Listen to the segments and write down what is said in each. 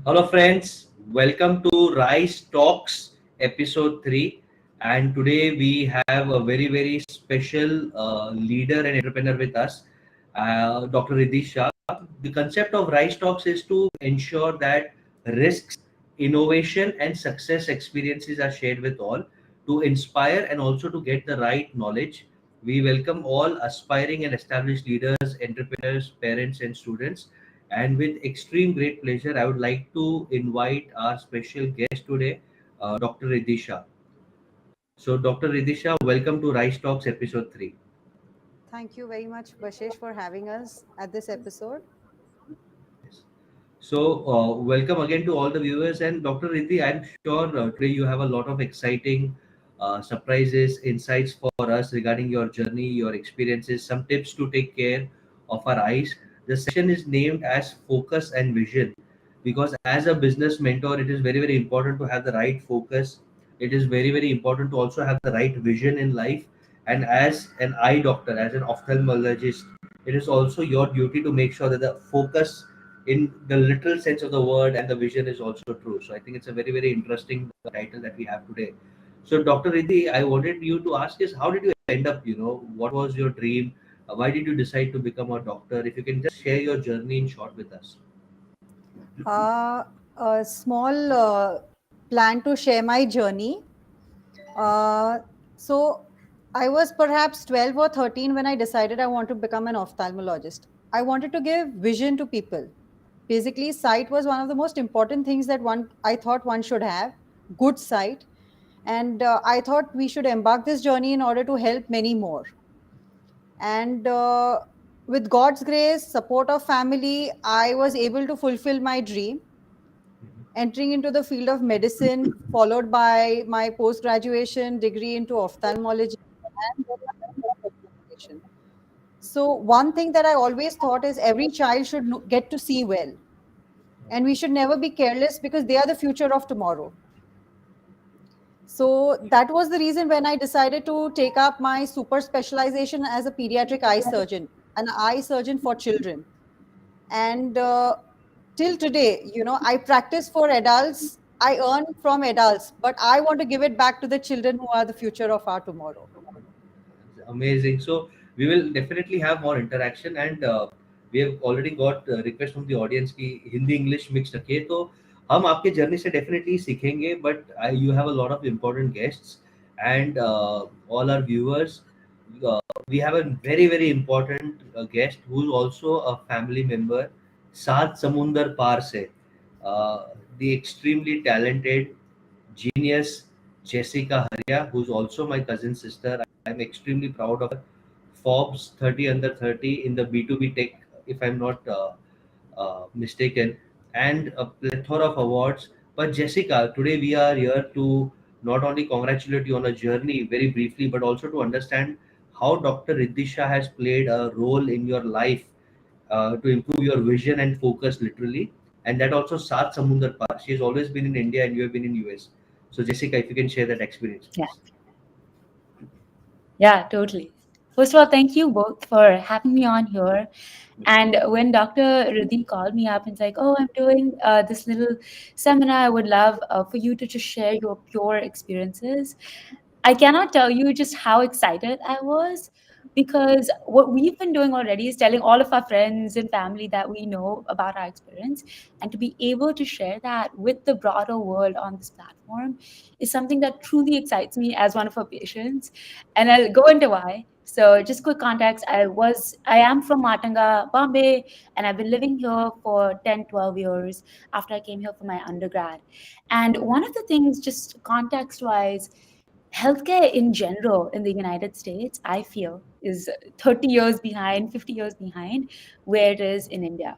Hello, friends. Welcome to RiSETalks episode 3. And today we have a very special leader and entrepreneur with us, Dr. Riddhi Shah. The concept of RiSETalks is to ensure that risks, innovation, and success experiences are shared with all to inspire and also to get the right knowledge. We welcome all aspiring and established leaders, entrepreneurs, parents, and students, and with extreme great pleasure, I would like to invite our special guest today, Dr. Riddhi Shah. So, Dr. Riddhi Shah, welcome to Rice Talks episode 3. Thank you very much, Basesh, for having us at this episode. Yes. So, welcome again to all the viewers. And Dr. Riddhi, I'm sure today you have a lot of exciting surprises, insights for us regarding your journey, your experiences, some tips to take care of our eyes. The session is named as Focus and Vision because, as a business mentor, it is very important to have the right focus. It is very important to also have the right vision in life. And as an eye doctor, as an ophthalmologist, it is also your duty to make sure that the focus in the literal sense of the word and the vision is also true. So I think it's a very interesting title that we have today. So Dr. Riddhi, I wanted you to ask is how did you end up, what was your dream? Why did you decide to become a doctor? If you can just share your journey in short with us. Uh, a small plan to share my journey. So, I was perhaps 12 or 13 when I decided I want to become an ophthalmologist. I wanted to give vision to people. Basically, sight was one of the most important things that I thought one should have, good sight. And I thought we should embark this journey in order to help many more. And with God's grace, support of family, I was able to fulfill my dream, entering into the field of medicine, followed by my post graduation degree into ophthalmology and then my specialization. So one thing that I always thought is every child should get to see well, and we should never be careless because they are the future of tomorrow. So that was the reason when I decided to take up my super specialization as a pediatric eye surgeon, an eye surgeon for children. And till today, I practice for adults, I earn from adults, but I want to give it back to the children who are the future of our tomorrow. Amazing. So we will definitely have more interaction, and we have already got request from the audience कि Hindi English mix रखिए, तो हम आपके journey से definitely सीखेंगे, but you have a lot of important guests and all our viewers. uh, we have a very important guest who is also a family member, सात समुंदर पार से, uh, the extremely talented genius Jessica Haria, who's also my cousin sister. I'm extremely proud of her. Forbes 30 under 30 in the B2B tech, if I'm not mistaken, and a plethora of awards. But Jessica, today we are here to not only congratulate you on a journey very briefly, but also to understand how Dr. Riddhi Shah has played a role in your life to improve your vision and focus literally. And that also Sat Samundar Par. She has always been in India and you have been in US. So Jessica, if you can share that experience, Yeah, please. yeah, totally. First of all, thank you both for having me on here. And when Dr. Riddhi called me up and like, "Oh, I'm doing this little seminar. I would love for you to just share your pure experiences." I cannot tell you just how excited I was because what we've been doing already is telling all of our friends and family that we know about our experience, and to be able to share that with the broader world on this platform is something that truly excites me as one of our patients. And I'll go into why. So just quick context, I am from Matanga, Bombay, and I've been living here for 10, 12 years after I came here for my undergrad. And one of the things, just context wise, healthcare in general in the United States, I feel, is 30 years behind, 50 years behind where it is in India.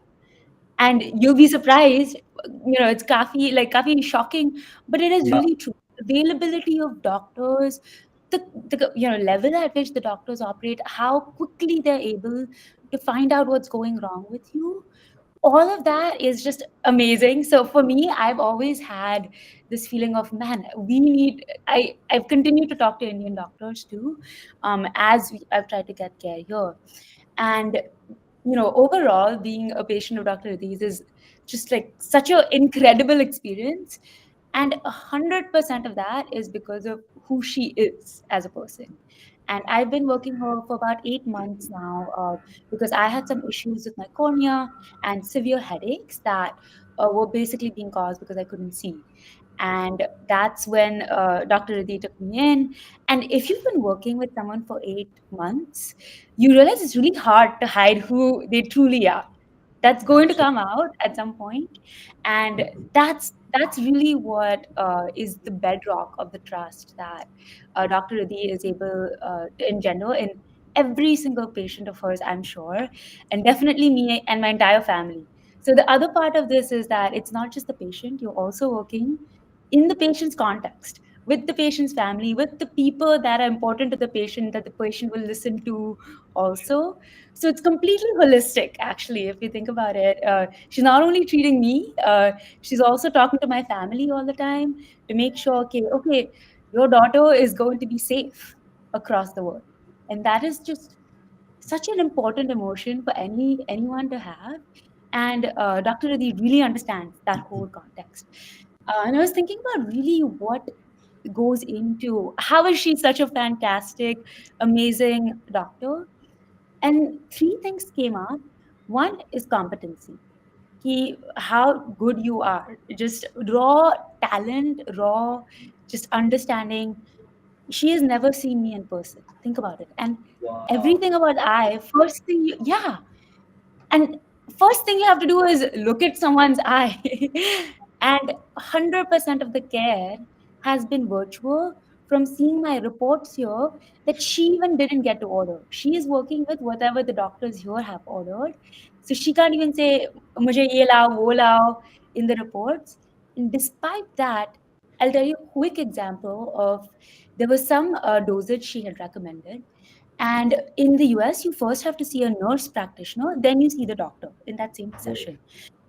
And you'll be surprised, it's kafi shocking, but it is Yeah, really true. Availability of doctors, the level at which the doctors operate, how quickly they're able to find out what's going wrong with you, all of that is just amazing. So for me, I've always had this feeling of, man, I've continued to talk to Indian doctors too, I've tried to get care here. And overall, being a patient of Dr. Riddhi's is just like such an incredible experience. And 100% of that is because of who she is as a person. And I've been working her for about 8 months now, because I had some issues with my cornea and severe headaches that were basically being caused because I couldn't see. And that's when Dr. Riddhi took me in. And if you've been working with someone for 8 months, you realize it's really hard to hide who they truly are. That's going to come out at some point, and that's really what is the bedrock of the trust that Dr. Riddhi is able to engender in every single patient of hers, I'm sure, and definitely me and my entire family. So the other part of this is that it's not just the patient; you're also working in the patient's context, with the patient's family, with the people that are important to the patient, that the patient will listen to also. So it's completely holistic, actually, if you think about it. She's not only treating me, she's also talking to my family all the time to make sure, okay, your daughter is going to be safe across the world. And that is just such an important emotion for anyone to have. And Dr. Riddhi really understands that whole context. And I was thinking about really what goes into how is she such a fantastic, amazing doctor. And three things came up. One is competency. How good you are, just raw talent, raw, just understanding. She has never seen me in person. Think about it. And Wow. everything about I, first thing, yeah. And first thing you have to do is look at someone's eye. And 100% of the care has been virtual, from seeing my reports here that she even didn't get to order. She is working with whatever the doctors here have ordered. So she can't even say, "Mujhe ye lao, wo lao," in the reports. And despite that, I'll tell you a quick example of there was some dosage she had recommended, and in the US, you first have to see a nurse practitioner, then you see the doctor in that same Great. session.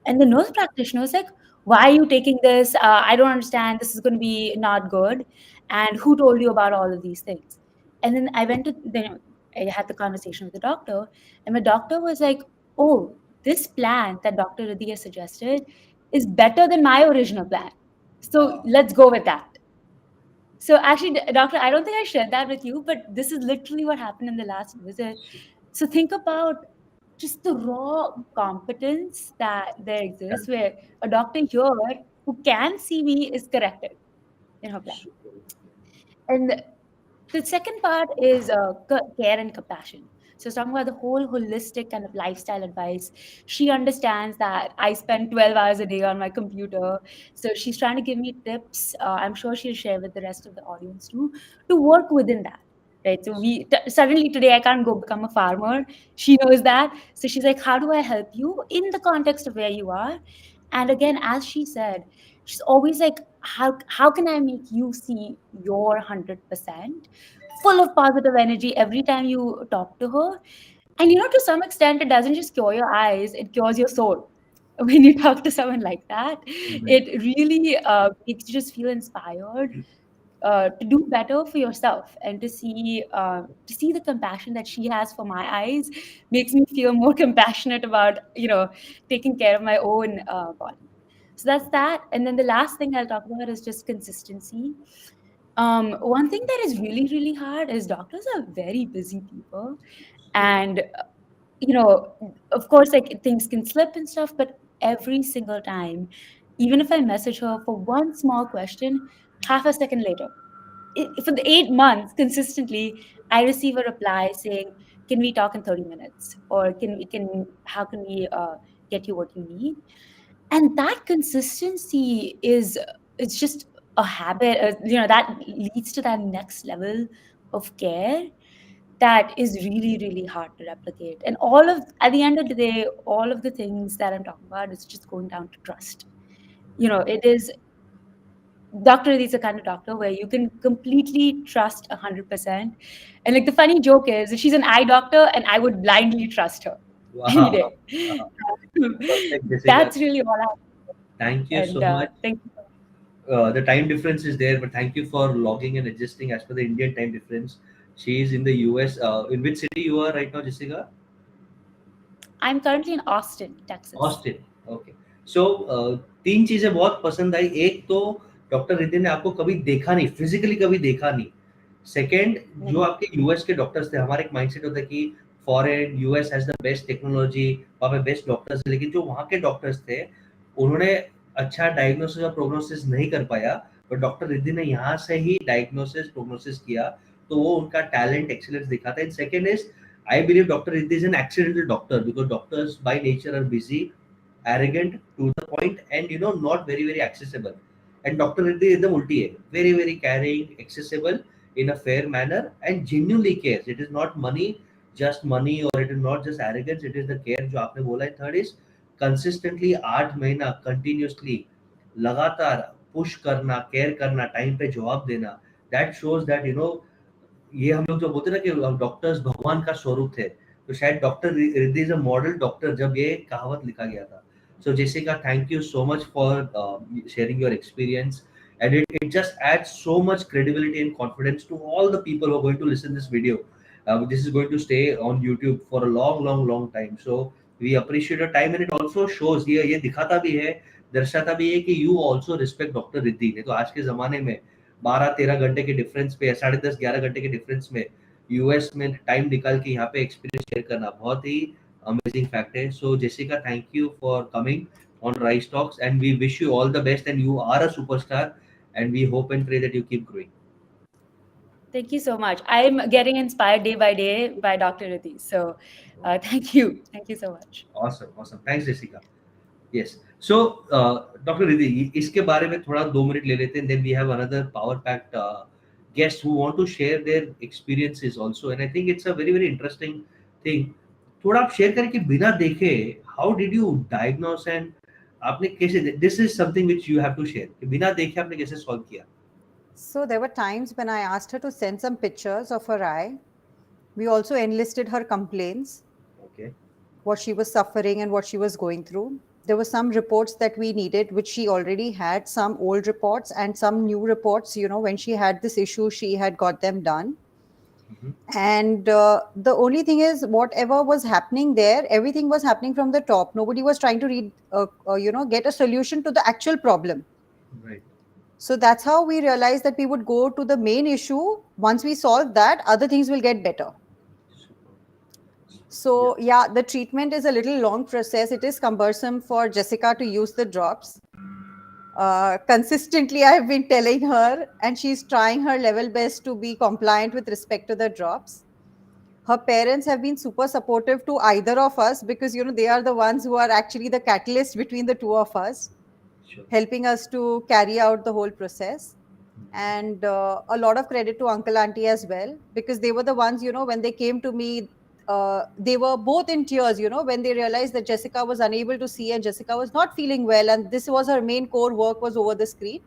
And the nurse practitioner is like, "Why are you taking this? I don't understand. This is going to be not good. And who told you about all of these things?" And then then I had the conversation with the doctor, and my doctor was like, "Oh, this plan that Dr. Riddhi has suggested is better than my original plan. So Wow. let's go with that." So actually, doctor, I don't think I shared that with you, but this is literally what happened in the last visit. So think about just the raw competence that there exists, where a doctor here who can see me is corrected in her plan. Super. And the second part is care and compassion. So, talking about the whole holistic kind of lifestyle advice, she understands that I spend 12 hours a day on my computer. So, she's trying to give me tips. I'm sure she'll share with the rest of the audience too, to work within that. Right. So, suddenly today I can't go become a farmer. She knows that. So, she's like, "How do I help you in the context of where you are?" And again, as she said, she's always like, how can I make you see your 100%, full of positive energy every time you talk to her? And to some extent, it doesn't just cure your eyes, it cures your soul. When you talk to someone like that, Amen. it really makes you just feel inspired to do better for yourself, and to see the compassion that she has for my eyes makes me feel more compassionate about taking care of my own body. So that's that. And then the last thing I'll talk about is just consistency. One thing that is really, really hard is doctors are very busy people. And, of course, like things can slip and stuff, but every single time, even if I message her for one small question, half a second later, for the 8 months consistently, I receive a reply saying, "Can we talk in 30 minutes? Or how can we get you what you need?" And that consistency is it's just a habit, that leads to that next level of care that is really, really hard to replicate. And at the end of the day, all of the things that I'm talking about is just going down to trust. It is Dr. Riddhi is the kind of doctor where you can completely trust 100%. And like the funny joke is, she's an eye doctor, and I would blindly trust her any Wow. day. Wow. Perfect, Jessica. That's really all I have. Thank you so And much. thank you. The time difference is there, but thank you for logging and adjusting as per the Indian time difference. She is in the US. In which city you are right now, Jessica? I'm currently in Austin, Texas. Austin. Okay. सो तीन चीजें बहुत पसंद आई। एक तो doctor Riddhi ने आपको कभी देखा नहीं, फिजिकली कभी देखा नहीं। सेकंड, जो नहीं। आपके यूएस के डॉक्टर्स थे, हमारे एक माइंडसेट होता है कि foreign US has the best technology, वहाँ पे बेस्ट डॉक्टर्स है, लेकिन जो वहाँ के डॉक्टर्स थे उन्होंने अच्छा डायग्नोसिस और प्रोग्नोसिस नहीं कर पाया, बट डॉक्टर रिद्धि ने यहाँ से ही डायग्नोसिस प्रोग्नोसिस किया। तो वो उनका टैलेंट एक्सीलेंस दिखाता है। Second is, I believe doctor Riddhi is an accidental doctor, because doctors by nature are busy, arrogant, to the point, and not very very accessible. And Dr. Riddhi एकदम उल्टी है, very very caring, accessible in a fair manner, and genuinely cares. It is not money, just money, or it is not just arrogance, it is the care जो आपने बोला है। Third is consistently 8 महीना continuously लगातार push करना, care करना, time पे जवाब देना, दैट शोज दैट ये हम लोग जो बोलते हैं ना कि डॉक्टर्स भगवान का स्वरूप थे, तो शायद doctor Riddhi is a model doctor जब ये कहावत लिखा गया था। So Jessica, thank you so much for sharing your experience, and it just adds so much credibility and confidence to all the people who are going to listen this video. This is going to stay on YouTube for a long long long time, so we appreciate your time, and it also shows, ये दिखाता भी है, दर्शाता भी है कि you also respect doctor Riddhi. नहीं तो आज के जमाने में 12-13 घंटे के डिफरेंस पे, 10:30-11 घंटे के डिफरेंस में यूएस में टाइम निकाल के यहाँ पे एक्सपीरियंस शेयर करना बहुत ही अमेजिंग फैक्ट है। So Jessica, thank you for coming on Rice Talks, and we wish you all the best, and you are a superstar, and we hope and pray that you keep growing. Thank you so much. I'm getting inspired day by day by Dr. Riddhi. So thank you. Thank you so much. Awesome, awesome. Thanks, Jessica. Yes. So, Dr. Riddhi, इसके बारे में थोड़ा 2 minute ले लेते हैं. Then we have another power packed guests who want to share their experiences also, and I think it's a very very interesting thing. थोड़ा आप share करें कि बिना देखे how did you diagnose, and आपने कैसे, this is something which you have to share, कि बिना देखे आपने कैसे solve किया. So there were times when I asked her to send some pictures of her eye. We also enlisted her complaints, Okay. what she was suffering and what she was going through. There were some reports that we needed, which she already had, some old reports and some new reports. When she had this issue, she had got them done. And the only thing is, whatever was happening there, everything was happening from the top. Nobody was trying to get a solution to the actual problem. Right. So that's how we realized that we would go to the main issue. Once we solve that, other things will get better. So yeah, the treatment is a little long process. It is cumbersome for Jessica to use the drops. Consistently, I have been telling her, and she's trying her level best to be compliant with respect to the drops. Her parents have been super supportive to either of us, because they are the ones who are actually the catalyst between the two of us, Sure. helping us to carry out the whole process. And a lot of credit to uncle auntie as well, because they were the ones, when they came to me, they were both in tears, when they realized that Jessica was unable to see and Jessica was not feeling well, and this was her main core work, was over the screen.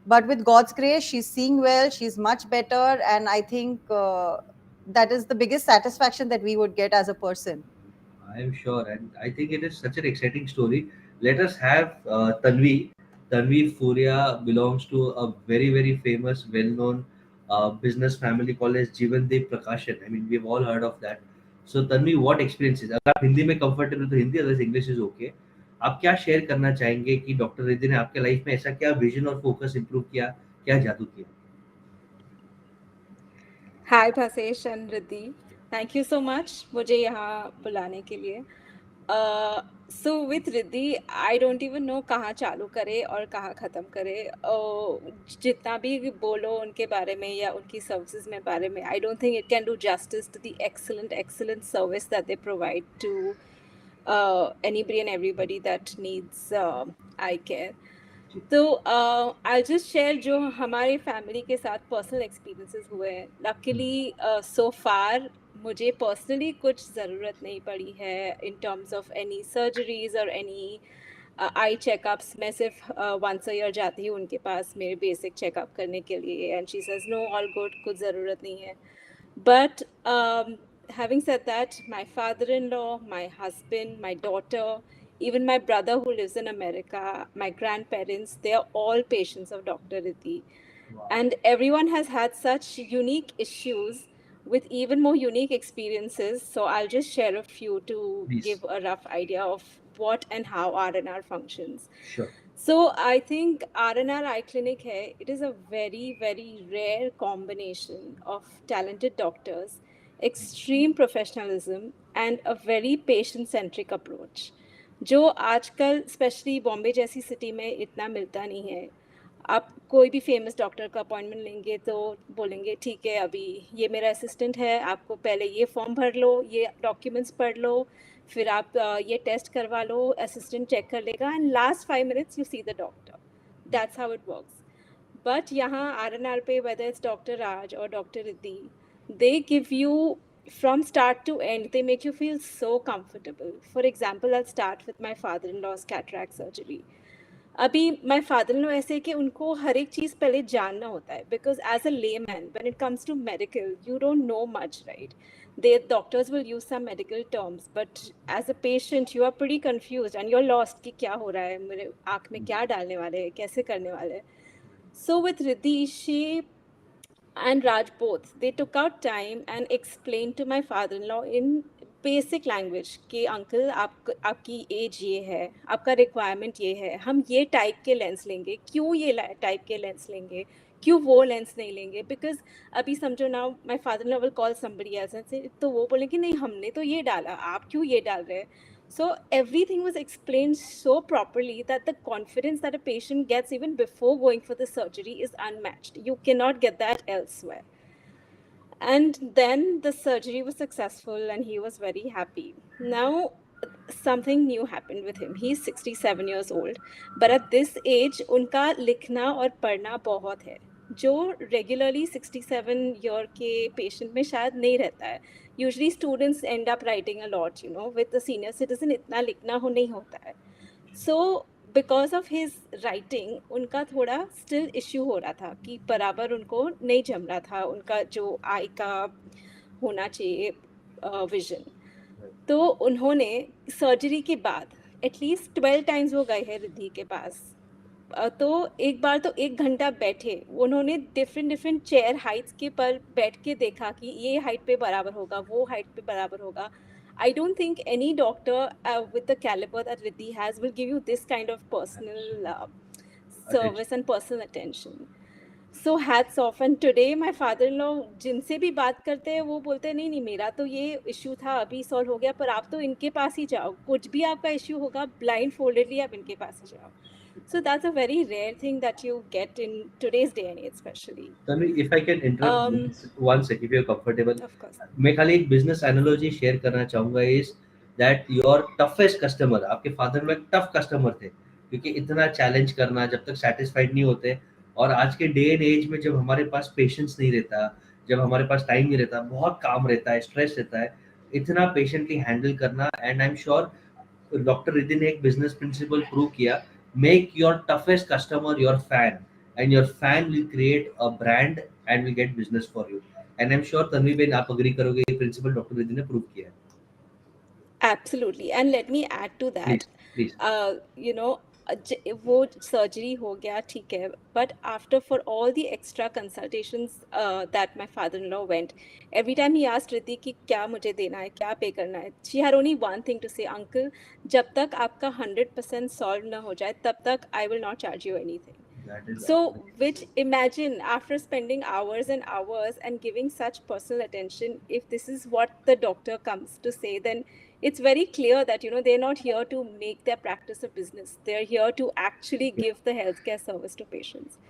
But with God's grace, she's seeing well, she's much better, and I think that is the biggest satisfaction that we would get as a person. I am sure, and I think it is such an exciting story. Let us have Tanvi. Tanvi Furia belongs to a very, very famous, well-known business family called as Jivandeep Prakashan. I mean, we've all heard of that. So, Tanvi, what experiences? अगर आप हिंदी में comfortable तो Hindi, otherwise English is okay. आप क्या share करना चाहेंगे कि doctor Riddhi ने आपके लाइफ में ऐसा क्या विजन और फोकस इंप्रूव किया, क्या जादू किया? Hi Basesh and Riddhi. Thank you so much मुझे यहाँ बुलाने के लिए. So with Riddhi, I don't even know कहाँ चालू करे और कहाँ ख़त्म करे. जितना भी बोलो उनके बारे में या उनकी सर्विसेज में बारे में, I don't think it can do justice to the excellent service that they provide to anybody and everybody that needs eye care. तो आई जस्ट शेयर जो हमारे फैमिली के साथ पर्सनल एक्सपीरियंसेस हुए हैं. लकीली सो फार मुझे पर्सनली कुछ ज़रूरत नहीं पड़ी है in terms of any surgeries और एनी आई चेकअप्स. मैं सिर्फ वंस अ ईयर जाती हूँ उनके पास मेरे बेसिक चेकअप करने के लिए, and she says know all good, कुछ ज़रूरत नहीं है. But having said that, my father-in-law, my husband, my daughter, even my brother who lives in America, my grandparents, they are all patients of Dr. Riddhi. Wow. And everyone has had such unique issues with even more unique experiences. So I'll just share a few to Please. give a rough idea of what and how R&R functions. Sure. So I think R&R Eye Clinic hai, it is a very, very rare combination of talented doctors, extreme professionalism, and a very patient-centric approach, जो आजकल specially Bombay जैसी city में इतना मिलता नहीं है. आप कोई भी फेमस डॉक्टर का अपॉइंटमेंट लेंगे तो बोलेंगे ठीक है अभी ये मेरा असिस्टेंट है, आपको पहले ये फॉर्म भर लो, ये डॉक्यूमेंट्स पढ़ लो, फिर आप ये टेस्ट करवा लो, असिस्टेंट चेक कर लेगा, and last 5 minutes you see the doctor. That's how it works. But यहाँ R&R पे whether it's Dr. Raj or Dr. Riddhi, they give you from start to end, they make you feel so comfortable. For example, I'll start with my father-in-law's cataract surgery. अभी my father no ऐसे कि उनको हर एक चीज़ पहले जानना होता है, because as a layman when it comes to medical you don't know much, right? They doctors will use some medical terms, but as a patient you are pretty confuse and you are lost कि क्या हो रहा है, मेरे आँख में क्या डालने वाले हैं, कैसे करने वाले हैं. So with Riddhi, she and Raj both, they took out time and explained to my father-in-law in basic language कि अंकल आपकी एज ये है, आपका रिक्वायरमेंट ये है, हम ये टाइप के लेंस लेंगे, क्यों ये टाइप के लेंस लेंगे, क्यों वो लेंस नहीं लेंगे. बिकॉज अभी समझो ना, my father in law will call somebody else and से, तो वो बोले कि नहीं हमने तो ये डाला, आप क्यों ये डाल रहे हैं. So everything was explained so properly that the confidence that a patient gets even before going for the surgery is unmatched. You cannot get that elsewhere. And then the surgery was successful and he was very happy. Now, something new happened with him. He's 67 years old. But at this age, उनका लिखना और पढ़ना बहुत है, जो regularly 67 year के patient में शायद नहीं रहता है. Usually students and up writing a lot, you know, with the senior citizen इतना लिखना हो नहीं होता है. So because of his writing उनका थोड़ा स्टिल इश्यू हो रहा था कि बराबर उनको नहीं जम रहा था उनका जो आई का होना चाहिए विजन. तो उन्होंने सर्जरी के बाद एटलीस्ट 12 times वो गए हैं रिद्धि के पास. तो एक बार तो 1 घंटा बैठे, उन्होंने डिफरेंट चेयर हाइट्स के पर बैठ के देखा कि ये हाइट पे बराबर होगा, वो हाइट पे बराबर होगा. I don't think any doctor with the calibre that Riddhi has will give you this kind of personal service and personal attention. So hats off. And today my father in law जिनसे भी बात करते हैं वो बोलते हैं नहीं मेरा तो ये इशू था अभी सॉल्व हो गया, पर आप तो इनके पास ही जाओ, कुछ भी आपका इशू होगा ब्लाइंड फोल्डेडली आप इनके पास ही जाओ. So that's a very rare thing that you get in today's day and age, especially. Tanvi, if I can interrupt one sec, if you're comfortable. Of course. मैं खाली एक बिजनेस एनालॉजी शेयर करना चाहूँगा is that your toughest customer, आपके father में tough customer थे, क्योंकि इतना चैलेंज करना जब तक सेटिस्फाइड नहीं होते. और आज के डे एंड एज में जब हमारे पास पेशेंस नहीं रहता, जब हमारे पास टाइम नहीं रहता, बहुत काम रहता है, स्ट्रेस रहता है, इतना पेशेंटली हैंडल करना. And I am sure doctor Riddhi ने एक बिजनेस प्रिंसिपल प्रूव किया, make your toughest customer your fan, and your fan will create a brand and will get business for you. And I'm sure Tanvi Ben आप agree करोगे, ये principle doctor Riddhi ने prove किया है. Absolutely. And let me add to that. Please. You know, वो surgery हो गया ठीक है, but after for all the extra consultations that my father in law went, every time he asked Riddhi कि क्या मुझे देना है, क्या पे करना है. She had only one thing to say, uncle जब तक आपका 100% सॉल्व ना हो जाए तब तक I will not charge you anything. So, which imagine after spending hours and hours and giving such personal attention, if this is what the doctor comes to say, then it's very clear that, you know, they're not here to make their practice a business. They're here to actually give the healthcare service to patients,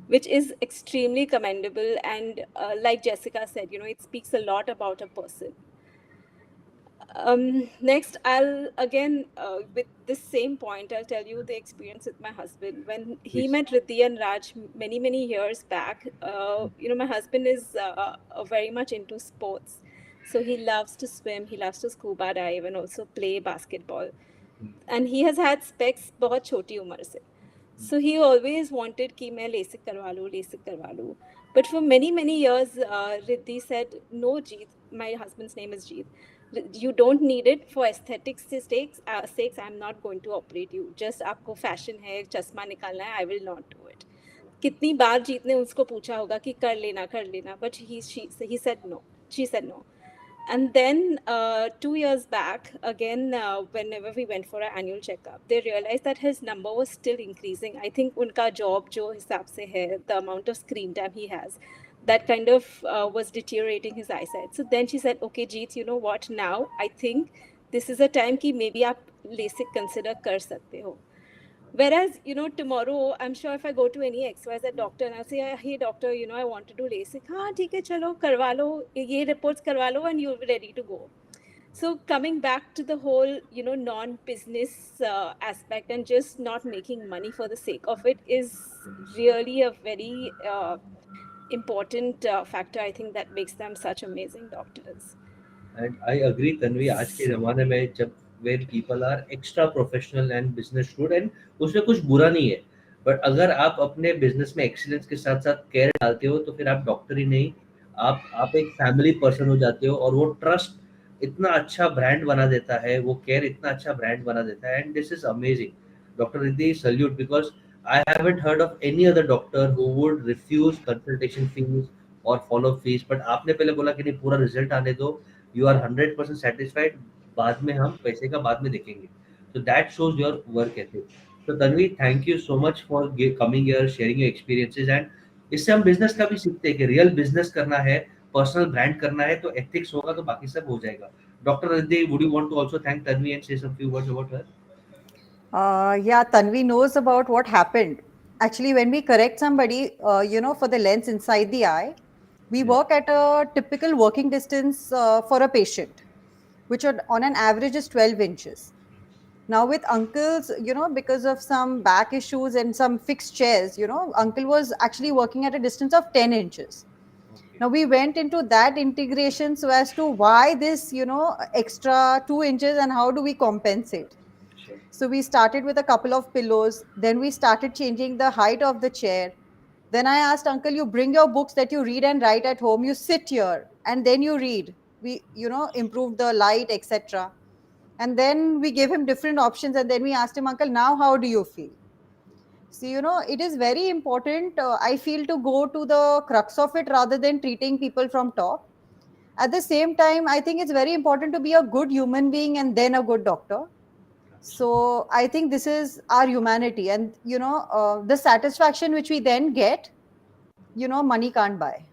which is extremely commendable. And like Jessica said, you know, it speaks a lot about a person. Next, I'll again with this same point, I'll tell you the experience with my husband when he met Riddhi and Raj many years back. You know, my husband is very much into sports, so he loves to swim, he loves to scuba dive and also play basketball. And he has had specs बहुत छोटी उम्र से. So he always wanted कि मैं LASIK करवा लूँ. But for many years, Riddhi said, no, Jeet, my husband's name is Jeet. You don't need it for aesthetics sakes. I'm not going to operate you. Just आपको fashion है, चश्मा निकालना है, I will not do it. कितनी बार जीत ने उसको पूछा होगा कि कर लेना, but he said no. She said no. And then 2 years back, again, whenever we went for our annual checkup, they realized that his number was still increasing. I think unka job jo hisab se hai, the amount of screen time he has, that kind of was deteriorating his eyesight. So then she said, okay, Jeet, you know what? Now I think this is a time ki maybe aap LASIK consider kar sakte ho. Whereas, tomorrow, I'm sure if I go to any XYZ doctor and I say, hey, doctor, I want to do LASIK, हाँ ठीक है चलो करवा लो ये reports करवा लो and you'll be ready to go. So coming back to the whole, non-business aspect and just not making money for the sake of it is really a very important factor, I think, that makes them such amazing doctors. And I agree Tanvi, आज के ज़माने में जब when people are extra professional and business should, and उसमें कुछ बुरा नहीं है, बट अगर आप अपने बिजनेस में एक्सीलेंस के साथ साथ केयर डालते हो तो फिर आप डॉक्टर ही नहीं, आप एक फैमिली पर्सन हो जाते हो, और वो ट्रस्ट इतना अच्छा ब्रांड बना देता है, वो केयर इतना अच्छा ब्रांड बना देता है, and this is amazing. Doctor Riddhi, salute, because I haven't heard of any other doctor who would refuse consultation fees or follow fees. But आपने पहले बोला कि नहीं, पूरा रिजल्ट आने दो, यू आर 100% सेटिस्फाइड, बाद में हम पैसे का बाद में देखेंगे. So that shows your work ethic. So Tanvi, thank you so much for coming here, sharing your experiences, and इससे हम बिजनेस का भी सीखते हैं कि रियल बिजनेस करना है, पर्सनल ब्रांड करना है, तो एथिक्स होगा तो बाकी सब हो जाएगा. Doctor Riddhi, would you want to also thank Tanvi and say some few words about her? Yeah, Tanvi knows about what happened. Actually, when we correct somebody, for the lens inside the eye, we Yeah. work at a typical working distance for a patient, which on an average is 12 inches. Now, with uncles, because of some back issues and some fixed chairs, uncle was actually working at a distance of 10 inches. Okay. Now, we went into that integration so as to why this, extra 2 inches and how do we compensate. Sure. So we started with a couple of pillows. Then we started changing the height of the chair. Then I asked uncle, you bring your books that you read and write at home. You sit here and then you read. We, improved the light, etc. And then we gave him different options. And then we asked him, uncle, now how do you feel? So, it is very important, I feel, to go to the crux of it rather than treating people from top. At the same time, I think it's very important to be a good human being and then a good doctor. So I think this is our humanity, and the satisfaction which we then get, money can't buy.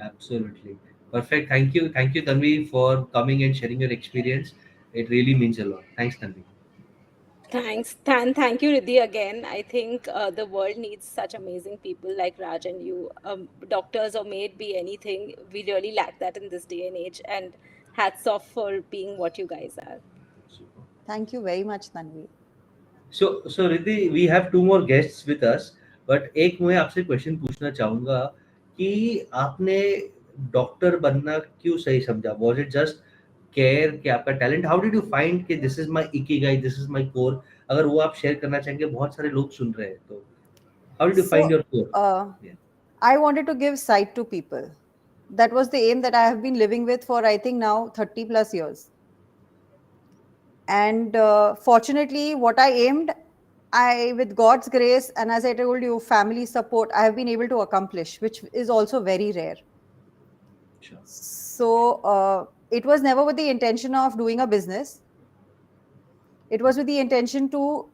Absolutely. Perfect. Thank you, Tanvi, for coming and sharing your experience. It really means a lot. Thanks, Tanvi. Thanks. Thank you, Riddhi, again. I think the world needs such amazing people like Raj and you. Doctors or maid be anything. We really lack that in this day and age. And hats off for being what you guys are. Super. Thank you very much, Tanvi. So Riddhi, we have two more guests with us, but एक मैं आपसे question पूछना चाहूंगा कि आपने doctor बनना क्यों सही समझा? Was it just केयर, कि आपका talent? How did you find कि this is my ikigai, this is my core? अगर वो आप शेयर करना चाहेंगे, बहुत सारे लोग सुन रहे हैं, तो how did you find So your core? I wanted to give sight to people. That was the aim that I have been living with for, I think, now 30 plus years. And fortunately, what I aimed, with God's grace, and as I told you, family support, I have been able to accomplish, which is also very rare. Sure. So it was never with the intention of doing a business. It was with the intention to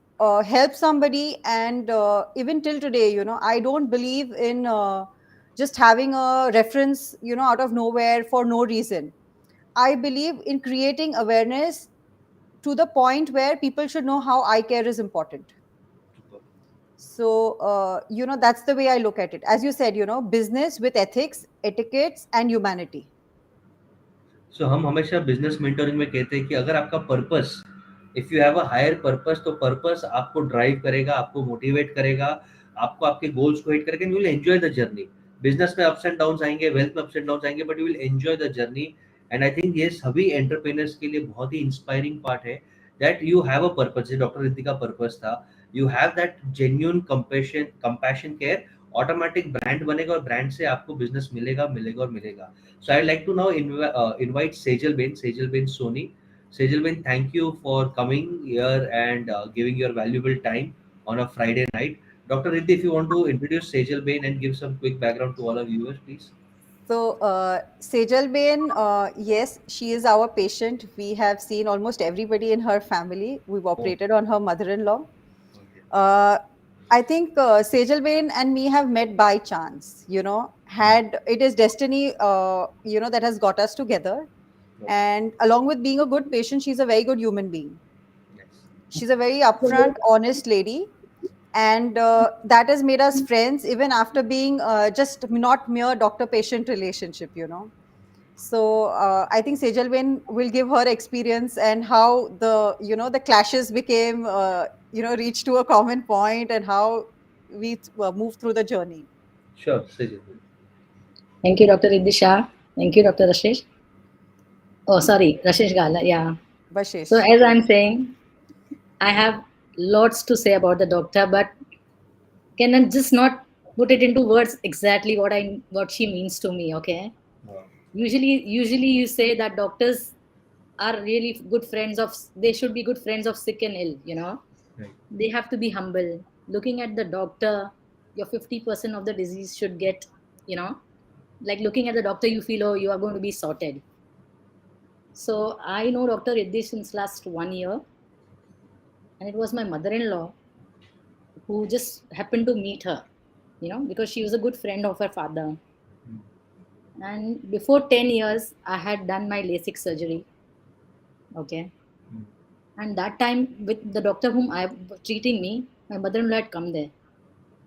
help somebody. And even till today, I don't believe in just having a reference, out of nowhere for no reason. I believe in creating awareness to the point where people should know how eye care is important. Super. So, that's the way I look at it. As you said, business with ethics, etiquettes, and humanity. सो हम हमेशा business mentoring में कहते हैं कि अगर आपका purpose, if you have a higher purpose, तो purpose आपको ड्राइव करेगा, आपको मोटिवेट करेगा, आपको आपके गोल्स को हिट करेगा, and you will enjoy the journey. Business में अप्स एंड डाउन्स आएंगे, वेल्थ में अप्स एंड डाउन्स आएंगे, but you will enjoy the journey. And I think ये सभी एंटरप्रेन्योर्स के लिए बहुत ही इंस्पायरिंग पार्ट है, that you have a purpose. जैसे डॉक्टर रिद्धि का पर्पस था, you have that genuine compassion care, automatic brand बनेगा, और ब्रांड से आपको बिजनेस मिलेगा मिलेगा और मिलेगा. So I'd like to now invite Sejal Ben Soni. Sejal Ben, thank you for coming here and giving your valuable time on a Friday night. Dr. Riddhi, if you want to introduce Sejal Ben and give some quick background to all our viewers, please. So, Sejal Bain, yes, she is our patient. We have seen almost everybody in her family. We've operated on her mother-in-law. Okay. I think Sejal Bain and me have met by chance. Had it is destiny, that has got us together. Okay. And along with being a good patient, she's a very good human being. Yes. She's a very upfront, honest lady, and that has made us friends even after being just not mere doctor-patient relationship. So I think Sejal Bain will give her experience and how the clashes became reached to a common point and how we move through the journey. Sure, Sejal. Thank you, Dr. Riddhi Shah. Thank you, Dr. Rashesh. Oh, sorry, Rashesh Gala. Yeah. So Basesh. as I'm saying, I have lots to say about the doctor, but can I just not put it into words exactly what she means to me? Okay. Wow. Usually you say that doctors are really good friends of. They should be good friends of sick and ill. Right. They have to be humble. Looking at the doctor, your 50% of the disease should get. Like looking at the doctor, you feel, oh, you are going to be sorted. So I know Dr. Riddhi since last 1 year, and it was my mother-in-law who just happened to meet her, because she was a good friend of her father. And before 10 years, I had done my Lasik surgery. Okay. And that time, with the doctor whom I was treating me, my mother-in-law had come there.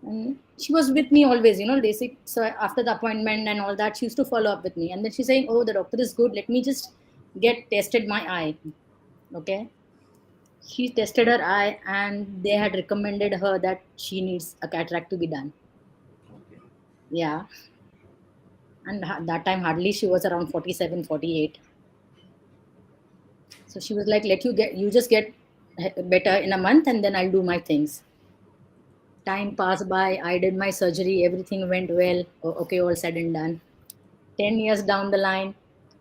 And she was with me always, Lasik. So after the appointment and all that, she used to follow up with me. And then she's saying, oh, the doctor is good. Let me just get tested my eye. Okay. She tested her eye and they had recommended her that she needs a cataract to be done. Okay. Yeah. And that time hardly she was around 47, 48. So she was like, you just get better in a month and then I'll do my things. Time passed by, I did my surgery, everything went well. Okay, all said and done. 10 years down the line,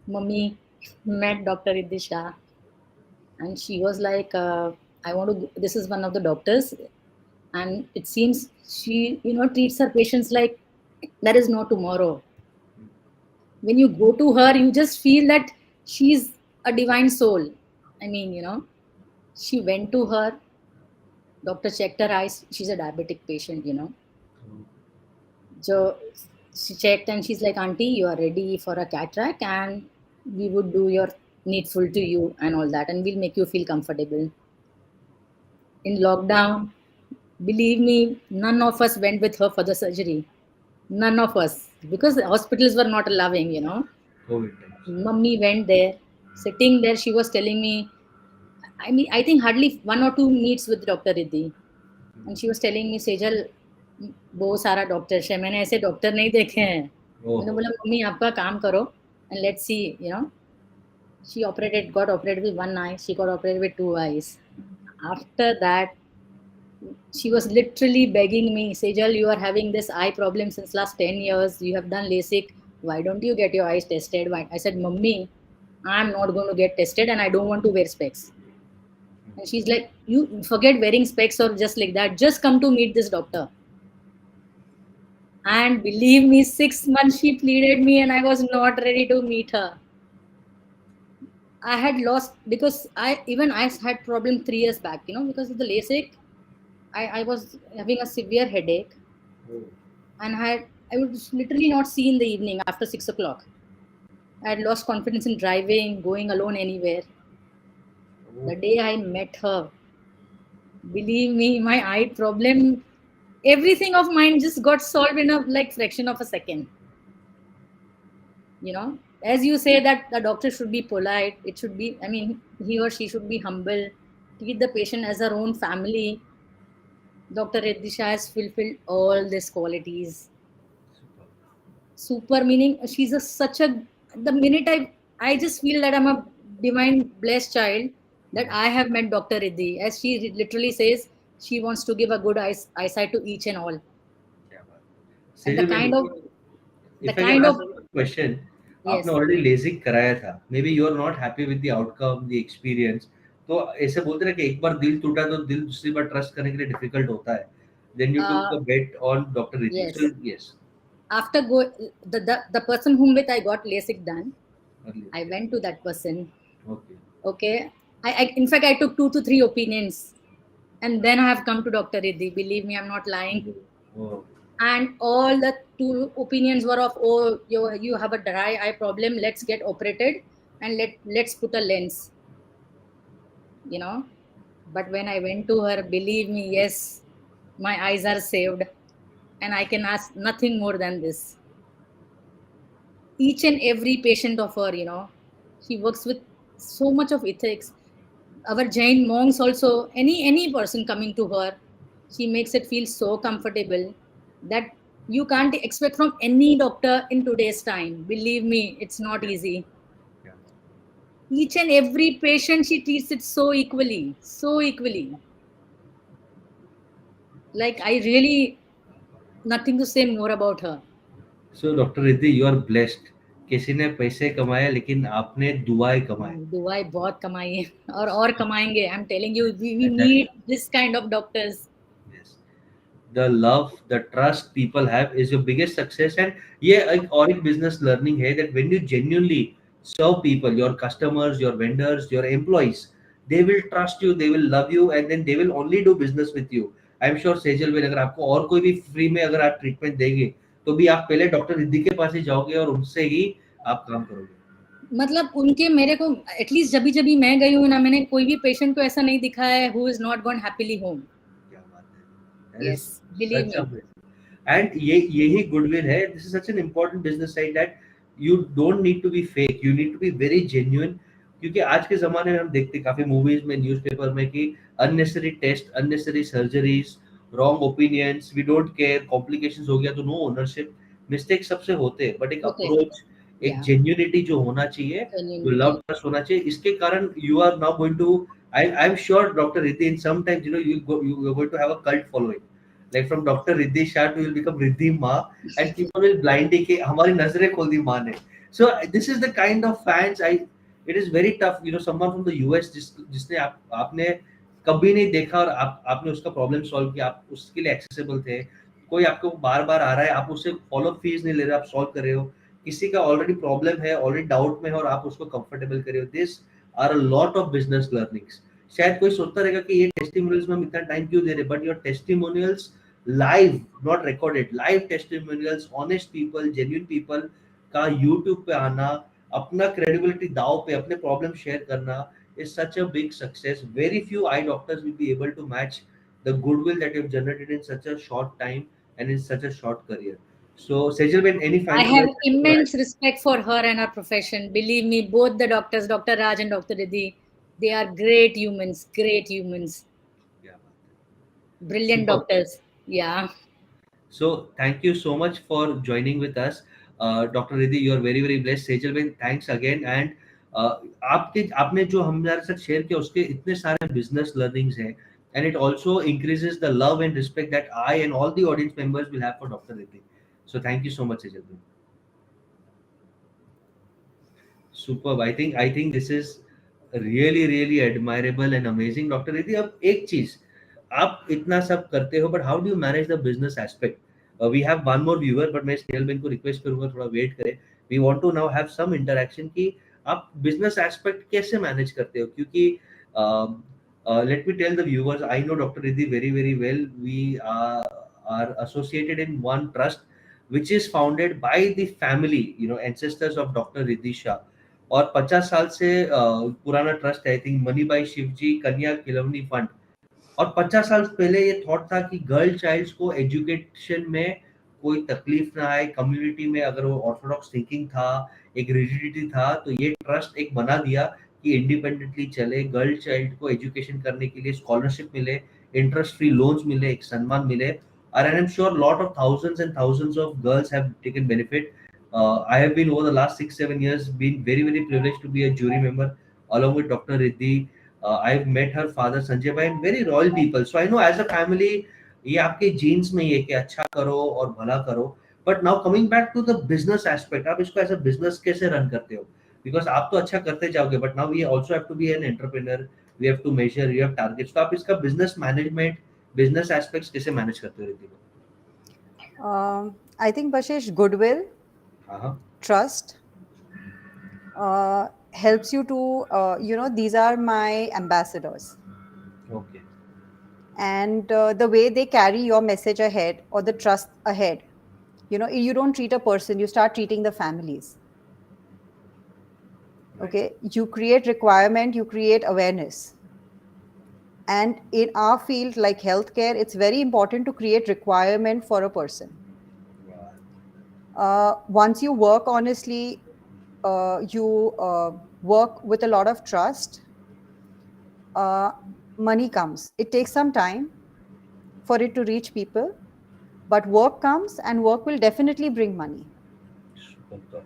Mummy met Dr. Riddhi Shah. And she was like, this is one of the doctors. And it seems she, treats her patients like there is no tomorrow. When you go to her, you just feel that she's a divine soul. I mean, she went to her, doctor checked her eyes. She's a diabetic patient. So she checked and she's like, Auntie, you are ready for a cataract and we would do your needful to you and all that. And we'll make you feel comfortable. In lockdown, believe me, none of us went with her for the surgery. None of us. Because the hospitals were not allowing, COVID times. Mummy went there. Sitting there, she was telling me, I think hardly 1 or 2 meets with Dr. Riddhi. And she was telling me, Sejal, बहुत सारा doctor है, मैंने ऐसे doctor नहीं देखे हैं. मैंने बोला मम्मी आपका काम करो and let's see, she got operated with 1 eye, she got operated with 2 eyes. After that, she was literally begging me, Sejal, you are having this eye problem since last 10 years, you have done LASIK, why don't you get your eyes tested? I said, Mummy, I'm not going to get tested and I don't want to wear specs. And she's like, you forget wearing specs or just like that, just come to meet this doctor. And believe me, 6 months she pleaded me and I was not ready to meet her. I had lost, because I had problem 3 years back, because of the LASIK. I was having a severe headache. And I would literally not see in the evening after 6 o'clock. I had lost confidence in driving, going alone anywhere. The day I met her, believe me, my eye problem, everything of mine just got solved in a fraction of a second. As you say that the doctor should be polite, it should be, he or she should be humble, treat the patient as her own family. Dr. Riddhi Shah has fulfilled all these qualities. Super meaning she's the minute I just feel that I'm a divine blessed child, that I have met Dr. Riddhi. As she literally says, she wants to give a good eyesight to each and all. And the kind of question, yes. आपने already LASIK कराया था, maybe you are not happy with the outcome, the experience, तो ऐसे बोलते हैं कि एक बार दिल टूटा तो दिल दूसरी बार ट्रस्ट करने के लिए डिफिकल्ट होता है. Then you took a bet on Dr. Riddhi. Yes. So, yes. after the person whom with I got LASIK done, Earlier. I went to that person. Okay. Okay. In fact, I took 2 to 3 opinions. And then I have come to Dr. Riddhi. Believe me, I'm not lying. Oh. And all the 2 opinions were of, oh, you have a dry eye problem. Let's get operated and let's put a lens. You know. But when I went to her, believe me, yes, my eyes are saved. And I can ask nothing more than this. Each and every patient of her, she works with so much of ethics. Our Jain monks also, any person coming to her, she makes it feel so comfortable that you can't expect from any doctor in today's time. Believe me, it's not easy. Yeah. Each and every patient, she treats it so equally, so equally. Like, I really, nothing to say more about her. So Dr. Riddhi, you are blessed. किसी ने पैसे कमाए लेकिन आपने दुआएं कमाए. दुआएं बहुत कमाई है और कमाएंगे. I'm telling you, we Exactly. need this kind of doctors. Yes. The love, the trust people have is your biggest success. And ये एक और एक business learning है that when you genuinely serve people, your customers, your vendors, your employees, they will trust you, they will love you, and then they will only do business with you. I'm sure Sejal भाई, अगर आपको और कोई भी free में अगर आप treatment देंगे तो भी आप पहले डॉक्टर रिद्धि के पास ही जाओगे और उनसे ही आप काम करोगे. मतलब उनके मेरे को एटलीस्ट जब मैं गई हूँ ना, मैंने कोई भी पेशेंट को ऐसा नहीं दिखा है who is not gone happily home. क्या बात है. Yes, believe me. And यही goodwill है. This is such an important business side that you don't need to be fake, you need to be very genuine. क्योंकि आज के ज़माने में हम देखते हैं काफ़ी मूवीज में, न्यूज़पेपर में कि unnecessary test, unnecessary surgeries, wrong opinions, we don't care, complications हो गया तो no ownership. मिस्टेक सबसे होते हैं, बट एक अप्रोच, एक जेन्युइनिटी जो होना चाहिए, जो लव ट्रस्ट होना चाहिए, इसके कारण you are now going to, I am sure doctor Riddhi in some times you are going to have a cult following. Like from Dr. Riddhi Shah to will become Riddhi Ma, and people will blindly के हमारी नजरें खोल दी माँ ने. So this is the kind of fans it is very tough, someone from the US जिसने आपने कभी नहीं देखा और आपने उसका प्रॉब्लम सॉल्व किया, आप उसके लिए एक्सेसिबल थे. कोई आपको बार बार आ रहा है, आप उससे फॉलो फीस नहीं ले रहे, आप सॉल्व कर रहे हो. किसी का ऑलरेडी प्रॉब्लम है, ऑलरेडी डाउट में है और आप उसको कंफर्टेबल कर रहे हो. This are a lot of business learnings. शायद कोई सोचता रहेगा कि ये टेस्टिमोनियल्स में हम इतना टाइम क्यों दे रहे, but your testimonials live, not recorded, live testimonials, honest people, genuine people का YouTube पे आना, अपना credibility दाव पे अपने problem share करना is such a big success. Very few eye doctors will be able to match the goodwill that you've generated in such a short time and in such a short career. So Sejal, any final? I have immense respect for her and her profession. Believe me, both the doctors, Dr. Raj and Dr. Riddhi, they are great humans, great humans. Yeah. Brilliant doctors. Yeah. So thank you so much for joining with us, Dr. Riddhi. You are very very blessed. Sejal भाई, thanks again. And आपने जो हमारे साथ share किया उसके इतने सारे business learnings हैं, and it also increases the love and respect that I and all the audience members will have for Dr. Riddhi. So thank you so much, Sejal भाई. Superb. I think this is really admirable and amazing. Dr. Riddhi, अब एक चीज, आप इतना सब करते हो, but how do you manage the business aspect? We have one more viewer, but मैं स्नेहल बेन को रिक्वेस्ट करूंगा थोड़ा वेट करें. We want to now have some interaction कि आप बिजनेस एस्पेक्ट कैसे मैनेज करते हो, क्योंकि let me tell the viewers, I know doctor Riddhi very well. We are associated in one trust which is founded by the family, ancestors of Dr. Riddhi Shah. और 50 साल से पुराना ट्रस्ट है. I think money by Shivji कन्या Khilauni fund. और 50 साल पहले ये थॉट था कि गर्ल चाइल्ड्स को एजुकेशन में कोई तकलीफ ना आए. कम्युनिटी में अगर वो ऑर्थोडॉक्स थिंकिंग था, एक रिजिडिटी था, तो ये ट्रस्ट एक बना दिया कि इंडिपेंडेंटली चले, गर्ल चाइल्ड को एजुकेशन करने के लिए स्कॉलरशिप मिले, इंटरेस्ट फ्री लोन्स मिले, एक सम्मान मिले. And I'm sure a lot of thousands and thousands of girls have taken benefit. I have been over the last 6-7 years been very privileged to be a jury member along with Dr. Riddhi. I've met her father Sanjay bhai, and very royal people. So I know as a family ये आपके jeans में ही है कि अच्छा करो और भला करो. But now coming back to the business aspect, आप इसको as a business कैसे रन करते हो? Because आप तो अच्छा करते जाओगे, but now we also have to be an entrepreneur. We have to measure, we have targets. तो आप इसका business management, बिजनेस एस्पेक्ट्स कैसे मैनेज करते हो Riddhi? I think, Basesh, goodwill, Uh-huh. trust, helps you to, these are my ambassadors. Okay. And the way they carry your message ahead or the trust ahead, you don't treat a person, you start treating the families. Right. Okay, you create requirement, you create awareness. And in our field like healthcare, it's very important to create requirement for a person. Wow. Once you work honestly, you work with a lot of trust, uh, money comes. It takes some time for it to reach people, but work comes and work will definitely bring money. Super.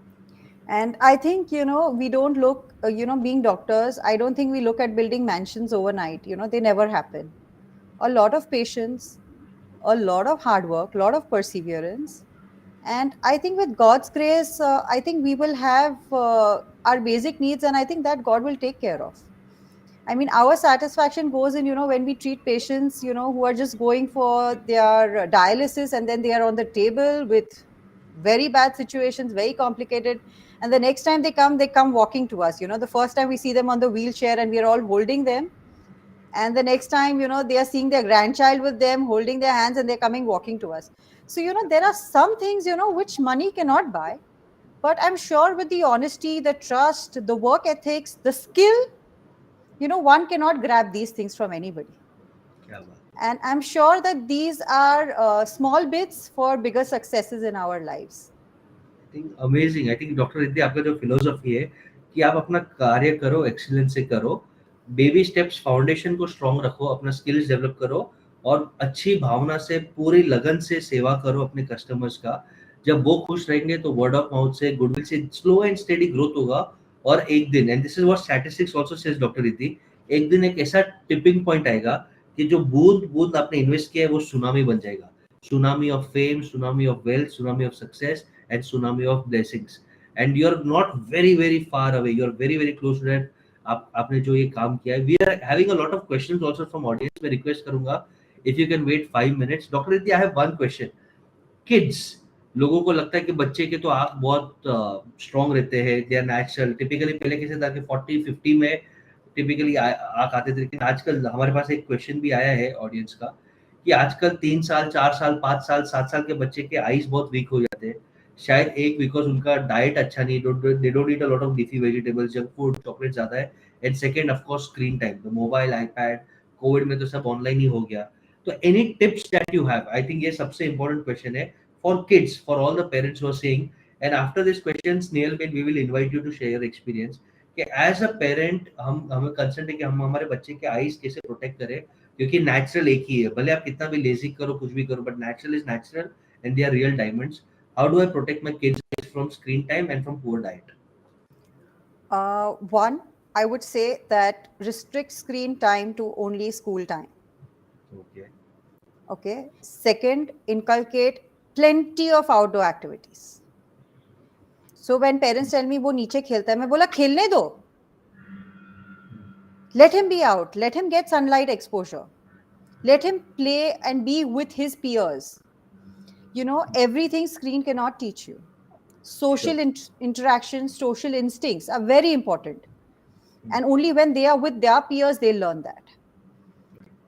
And I think, we don't look, being doctors, I don't think we look at building mansions overnight. They never happen. A lot of patience, a lot of hard work, a lot of perseverance. And I think with God's grace, I think we will have our basic needs, and I think that God will take care of. I mean, our satisfaction goes in, when we treat patients, who are just going for their dialysis and then they are on the table with very bad situations, very complicated. And the next time they come walking to us. The first time we see them on the wheelchair and we are all holding them. And the next time, they are seeing their grandchild with them, holding their hands, and they're coming walking to us. So, there are some things, which money cannot buy. But I'm sure with the honesty, the trust, the work ethics, the skill, one cannot grab these things from anybody. क्या बात. And I'm sure that these are small bits for bigger successes in our lives. I think amazing. I think doctor Riddhi आपका जो philosophy है कि आप अपना कार्य करो, एक्सीलेंस से करो, बेबी स्टेप्स, फाउंडेशन को स्ट्रांग रखो, अपना स्किल्स डेवलप करो और अच्छी भावना से पूरी लगन से सेवा करो अपने कस्टमर्स का. जब वो खुश रहेंगे तो वर्ड ऑफ माउथ से, गुडविल से स्लो एंड स्टेडी ग्रोथ होगा. और एक दिन, and this is what statistics also says doctor Riddhi, एक दिन एक ऐसा टिपिंग पॉइंट आएगा कि जो बूंद बूंद आपने इन्वेस्ट किया है वो सुनामी बन जाएगा. Tsunami of fame, tsunami of wealth, tsunami of success and tsunami of blessings, and you're not very far away, you're very close to that. आपने जो ये काम किया है, we are having a lot of questions also from audience. मैं request करूंगा if you can wait 5 minutes. Doctor Riddhi, I have one question. Kids, लोगों को लगता है कि बच्चे के तो आंख बहुत स्ट्रॉन्ग रहते हैं, दे आर नेचुरल. टिपिकली पहले कैसे था कि 40-50 में टिपिकली आंख आते थे, लेकिन आजकल हमारे पास एक क्वेश्चन भी आया है ऑडियंस का कि आजकल 3 साल, 4 साल, 5 साल, 7 साल के बच्चे के आईज बहुत वीक हो जाते हैं. शायद एक बिकॉज उनका डाइट अच्छा नहीं, they don't eat a lot of leafy vegetables, junk food, chocolate ज्यादा है. And second of course screen time, the mobile, iPad, covid में तो सब ऑनलाइन ही हो गया. तो any tips that you have, I think ये सबसे इंपॉर्टेंट क्वेश्चन है for kids, for all the parents who are saying. And after this question, Snehal ben, we will invite you to share your experience कि as a parent हमें concern है कि हम हमारे बच्चे के आईज कैसे प्रोटेक्ट करें, क्योंकि नेचुरल एक ही है. भले आप कितना भी लेजिक करो, कुछ भी करो, but natural is natural and they are real diamonds. How do I protect my kids from screen time and from poor diet? One, I would say that restrict screen time to only school time. Okay. Second, inculcate plenty of outdoor activities. So when parents tell me वो नीचे खेलता है, मैं बोला खेलने दो. Let him be out. Let him get sunlight exposure. Let him play and be with his peers. Everything screen cannot teach you. Social interactions, social instincts are very important. And only when they are with their peers, they learn that.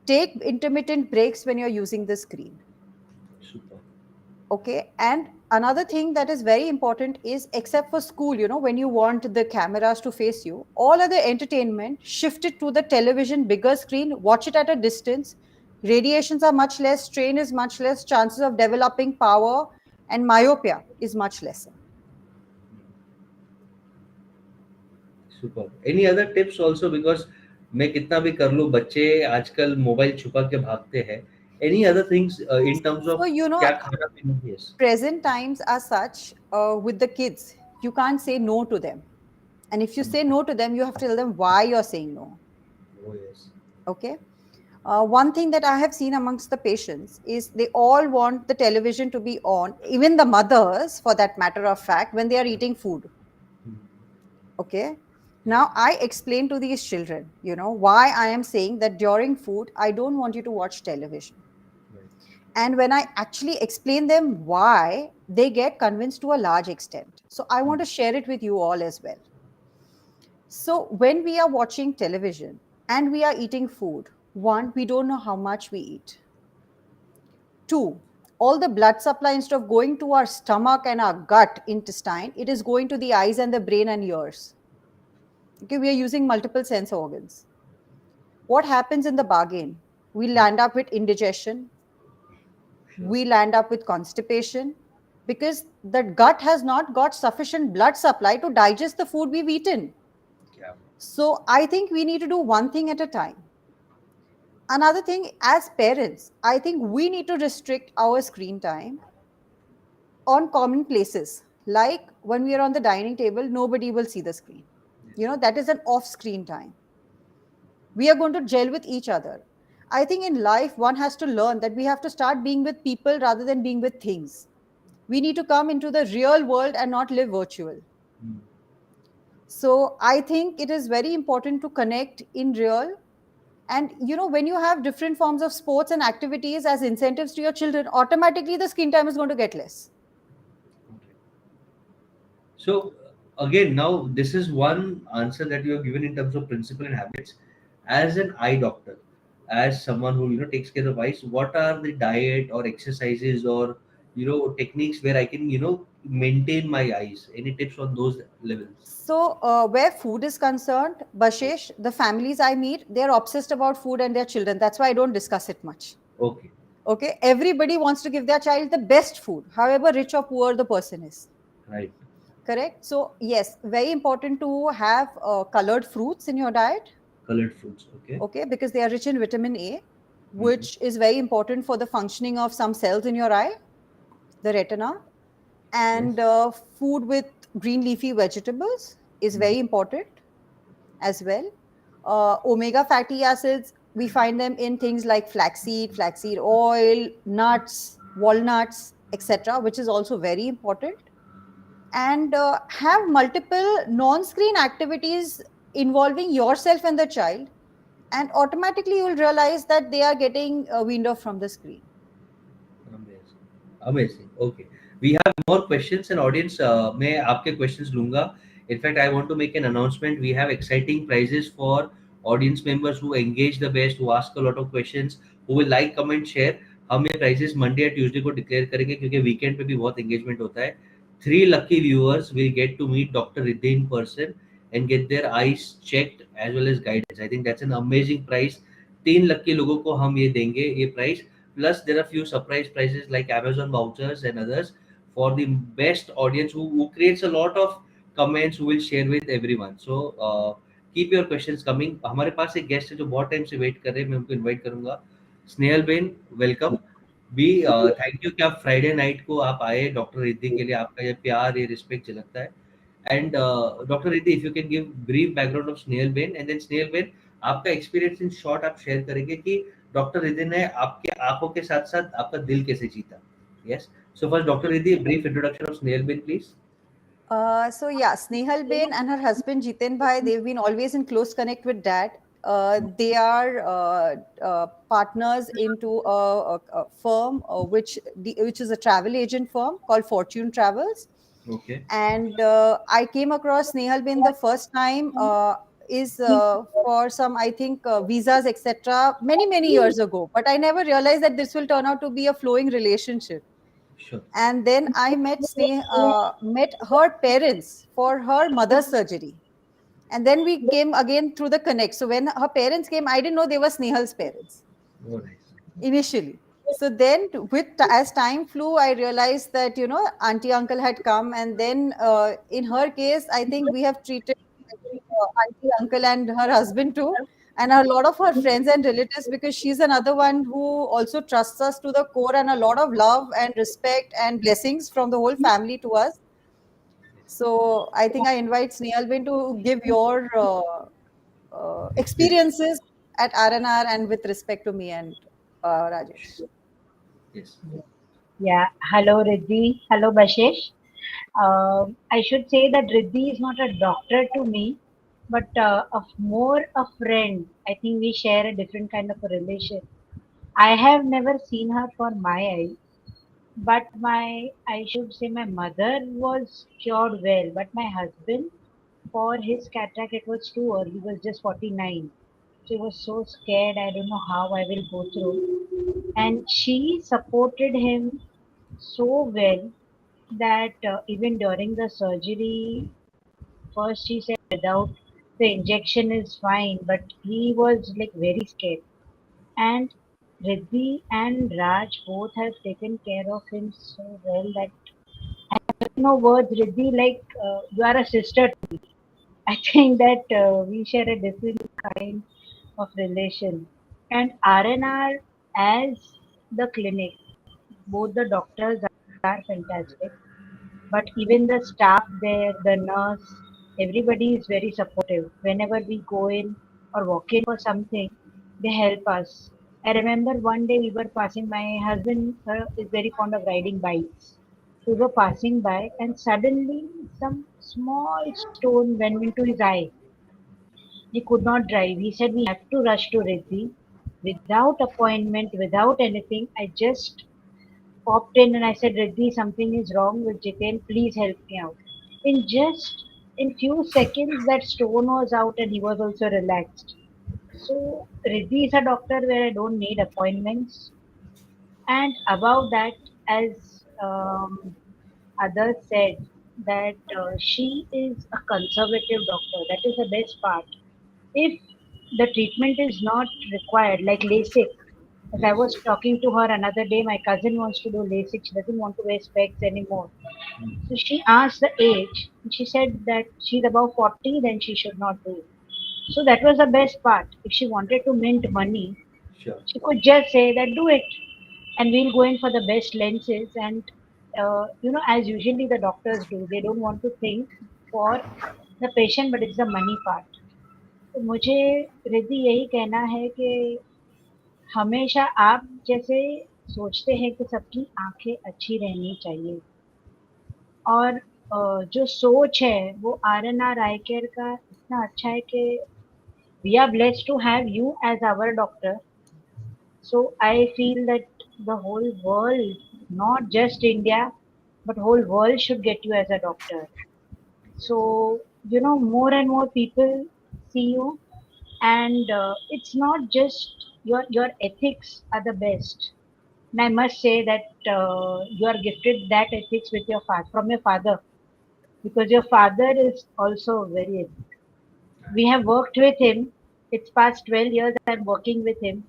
Take intermittent breaks when you're using the screen. Super. Okay. And another thing that is very important is, except for school, when you want the cameras to face you, all other entertainment, shift it to the television, bigger screen, watch it at a distance. Radiations are much less, strain is much less, chances of developing power and myopia is much lesser. Super. Any other tips also, because मैं कितना भी कर लूं, बच्चे आजकल mobile छुपा के भागते हैं. Any other things in terms of क्या खाना पीना? Yes. Present times are such with the kids, you can't say no to them. And if you say no to them, you have to tell them why you're saying no. Oh yes. Okay. One thing that I have seen amongst the patients is they all want the television to be on, even the mothers for that matter of fact, when they are eating food. Okay. Now I explain to these children, why I am saying that during food, I don't want you to watch television. Right. And when I actually explain them why, they get convinced to a large extent. So I want to share it with you all as well. So when we are watching television and we are eating food, one, we don't know how much we eat. Two, all the blood supply, instead of going to our stomach and our gut intestine, it is going to the eyes and the brain and ears. Okay, we are using multiple sense organs. What happens in the bargain? We land up with indigestion, Sure. we land up with constipation, because the gut has not got sufficient blood supply to digest the food we've eaten. Yeah. So I think we need to do one thing at a time. Another thing, as parents, I think we need to restrict our screen time on common places. Like when we are on the dining table, nobody will see the screen. That is an off screen time. We are going to gel with each other. I think in life, one has to learn that we have to start being with people rather than being with things. We need to come into the real world and not live virtual. Mm. So I think it is very important to connect in real. And when you have different forms of sports and activities as incentives to your children, automatically the screen time is going to get less. Okay. So again, now this is one answer that you have given in terms of principle and habits. As an eye doctor, as someone who takes care of eyes, what are the diet or exercises or techniques where I can maintain my eyes? Any tips on those levels? So, where food is concerned, Bashesh, the families I meet, they're obsessed about food and their children. That's why I don't discuss it much. Okay. Okay, everybody wants to give their child the best food, however rich or poor the person is. Right. Correct. So, yes, very important to have colored fruits in your diet. Colored fruits. Okay. Okay, because they are rich in vitamin A, Mhm. which is very important for the functioning of some cells in your eye, the retina. And Yes. food with green leafy vegetables is Mhm. very important as well. Omega fatty acids, we find them in things like flaxseed oil, nuts, walnuts, etc., which is also very important. And have multiple non-screen activities involving yourself and the child, and automatically you'll realize that they are getting weaned off from the screen. Amazing. Amazing. Okay. We have more questions and audience. मैं आपके questions लूंगा. In fact, I want to make an announcement. We have exciting prizes for audience members who engage the best, who ask a lot of questions, who will like, comment, share. हम ये prizes Monday या Tuesday को declare करेंगे क्योंकि weekend पे भी बहुत engagement होता है. 3 lucky viewers will get to meet Dr. Riddhi in person and get their eyes checked as well as guidance. I think that's an amazing prize. 3 lucky लोगों को हम ये देंगे ये prize. Plus, there are few surprise prizes like Amazon vouchers and others for the best audience who creates a lot of comments who will share with everyone. So keep your questions coming. हमारे पास एक guest है जो बहुत time से wait कर रहे हैं, मैं उनको इनवाइट करूंगा. Snehal ben, welcome. Be thank you कि आप फ्राइडे नाइट को आप आए डॉक्टर रिद्धि के लिए. आपका ये प्यार, ये रिस्पेक्ट झलकता है. And doctor Riddhi, if you can give brief background of Snehal ben and then Snehal ben आपका एक्सपीरियंस इन शॉर्ट आप शेयर करेंगे कि डॉक्टर रिद्धि ने आपके आंखों के साथ साथ आपका दिल कैसे जीता. Yes. So first doctor Riddhi, brief introduction of Snehal Ben please. So yeah, Snehal Bain and her husband Jiten Bhai, they've been always in close connect with dad. They are partners into a firm which is a travel agent firm called Fortune Travels. Okay. And I came across Snehal Bain the first time is for some, I think, visas, etc., many years ago. But I never realized that this will turn out to be a flowing relationship. Sure. And then I met her parents for her mother's surgery. And then we came again through the connect. So when her parents came, I didn't know they were Snehal's parents Oh, nice. initially. So then as time flew, I realized that, auntie uncle had come. And then in her case, I think we have treated auntie uncle and her husband too, and a lot of her friends and relatives, because she's another one who also trusts us to the core, and a lot of love and respect and blessings from the whole family to us. So I think I invite Snehalbin to give your Yes. experiences at RNR and with respect to me and Rajesh. Yes. Yeah. Hello, Riddhi. Hello, Basesh. I should say that Riddhi is not a doctor to me, but more a friend. I think we share a different kind of a relation. I have never seen her for my eyes, but I should say my mother was cured well, but my husband, for his cataract, it was too early. He was just 49. She was so scared. I don't know how I will go through. And she supported him so well that even during the surgery, first she said without the injection is fine, but he was like very scared. And Riddhi and Raj both have taken care of him so well that no words, Riddhi, like you are a sister. I think that we share a different kind of relation. And RNR as the clinic, both the doctors are fantastic, but even the staff there, the nurse, everybody is very supportive. Whenever we go in or walk in for something, they help us. I remember one day we were passing, my husband is very fond of riding bikes. We were passing by and suddenly some small stone went into his eye. He could not drive. He said, we have to rush to Riddhi. Without appointment, without anything, I just popped in and I said, Riddhi, something is wrong with Jiten. Please help me out. In just in few seconds, that stone was out and he was also relaxed. So Riddhi is a doctor where I don't need appointments. And above that, as others said, that she is a conservative doctor. That is the best part. If the treatment is not required, like LASIK, as I Yes. was talking to her another day, my cousin wants to do LASIK. She doesn't want to wear specs anymore. So she asked the age, and she said that she's above 40, then she should not do it. So that was the best part. If she wanted to mint money, Sure. she could just say that do it, and we'll go in for the best lenses. And as usually the doctors do, they don't want to think for the patient, but it's the money part. तो मुझे रिद्धि यही कहना है कि हमेशा आप जैसे सोचते हैं कि सबकी आंखें अच्छी रहनी चाहिए और जो सोच है वो RNR आई केयर का इतना अच्छा है कि we are blessed to have you as our doctor so I feel that the whole world not just India but whole world should get you as a doctor. So more and more people see you, and it's not just your ethics are the best. And I must say that you are gifted that ethics with your father from your father, because your father is also very ethic. We have worked with him. It's past 12 years I'm working with him,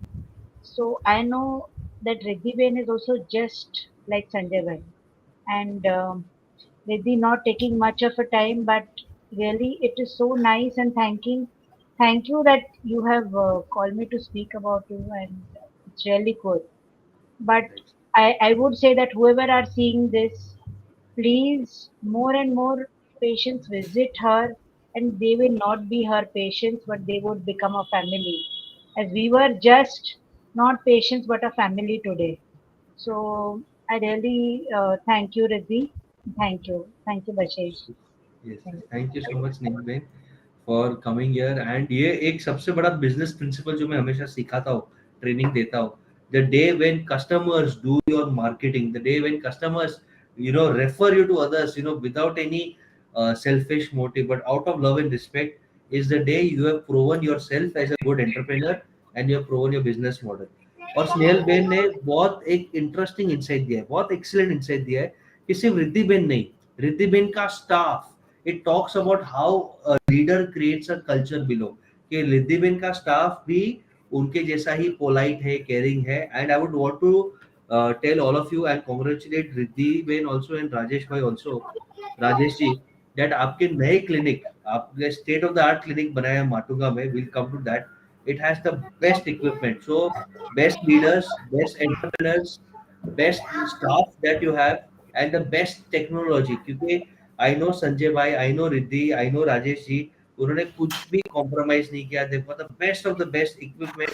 so I know that Riddhi Ben is also just like Sanjay Bhai. And Riddhi not taking much of a time, but really it is so nice, and thank you that you have called me to speak about you, and it's really good. But Thanks. I would say that whoever are seeing this, please more and more patients visit her, and they will not be her patients, but they would become a family. As we were just not patients, but a family today. So I really thank you, Riddhi. Thank you, Bashesh. Yes, Thank thank you so much Neel ben for coming here and ये एक सबसे बड़ा business principal जो मैं हमेशा सिखाता हूँ, training देता हूँ. The day when customers do your marketing, the day when customers refer you to others, without any selfish motive but out of love and respect, is the day you have proven yourself as a good entrepreneur and you have proven your business model. और Snehal Ben ने बहुत एक interesting insight दिया है, बहुत excellent insight दिया है कि सिर्फ रिद्धि बेन नहीं, रिद्धि बेन का staff, it talks about how a leader creates a culture below, कि रिद्धि बेन का स्टाफ भी उनके जैसा ही पोलाइट है, केयरिंग है. And I would want to tell all of you and congratulate Riddhi ben also and Rajesh bhai also, Rajesh ji, that आपके नए क्लिनिक, आपने state of the art clinic बनाया है माटुंगा में, will come to that. It has the best equipment, so best leaders, best entrepreneurs, best staff that you have and the best technology. क्योंकि I know Sanjay भाई, I know Riddhi, I know Rajesh ji, उन्होंने कुछ भी compromise नहीं किया. दे the best of the best equipment,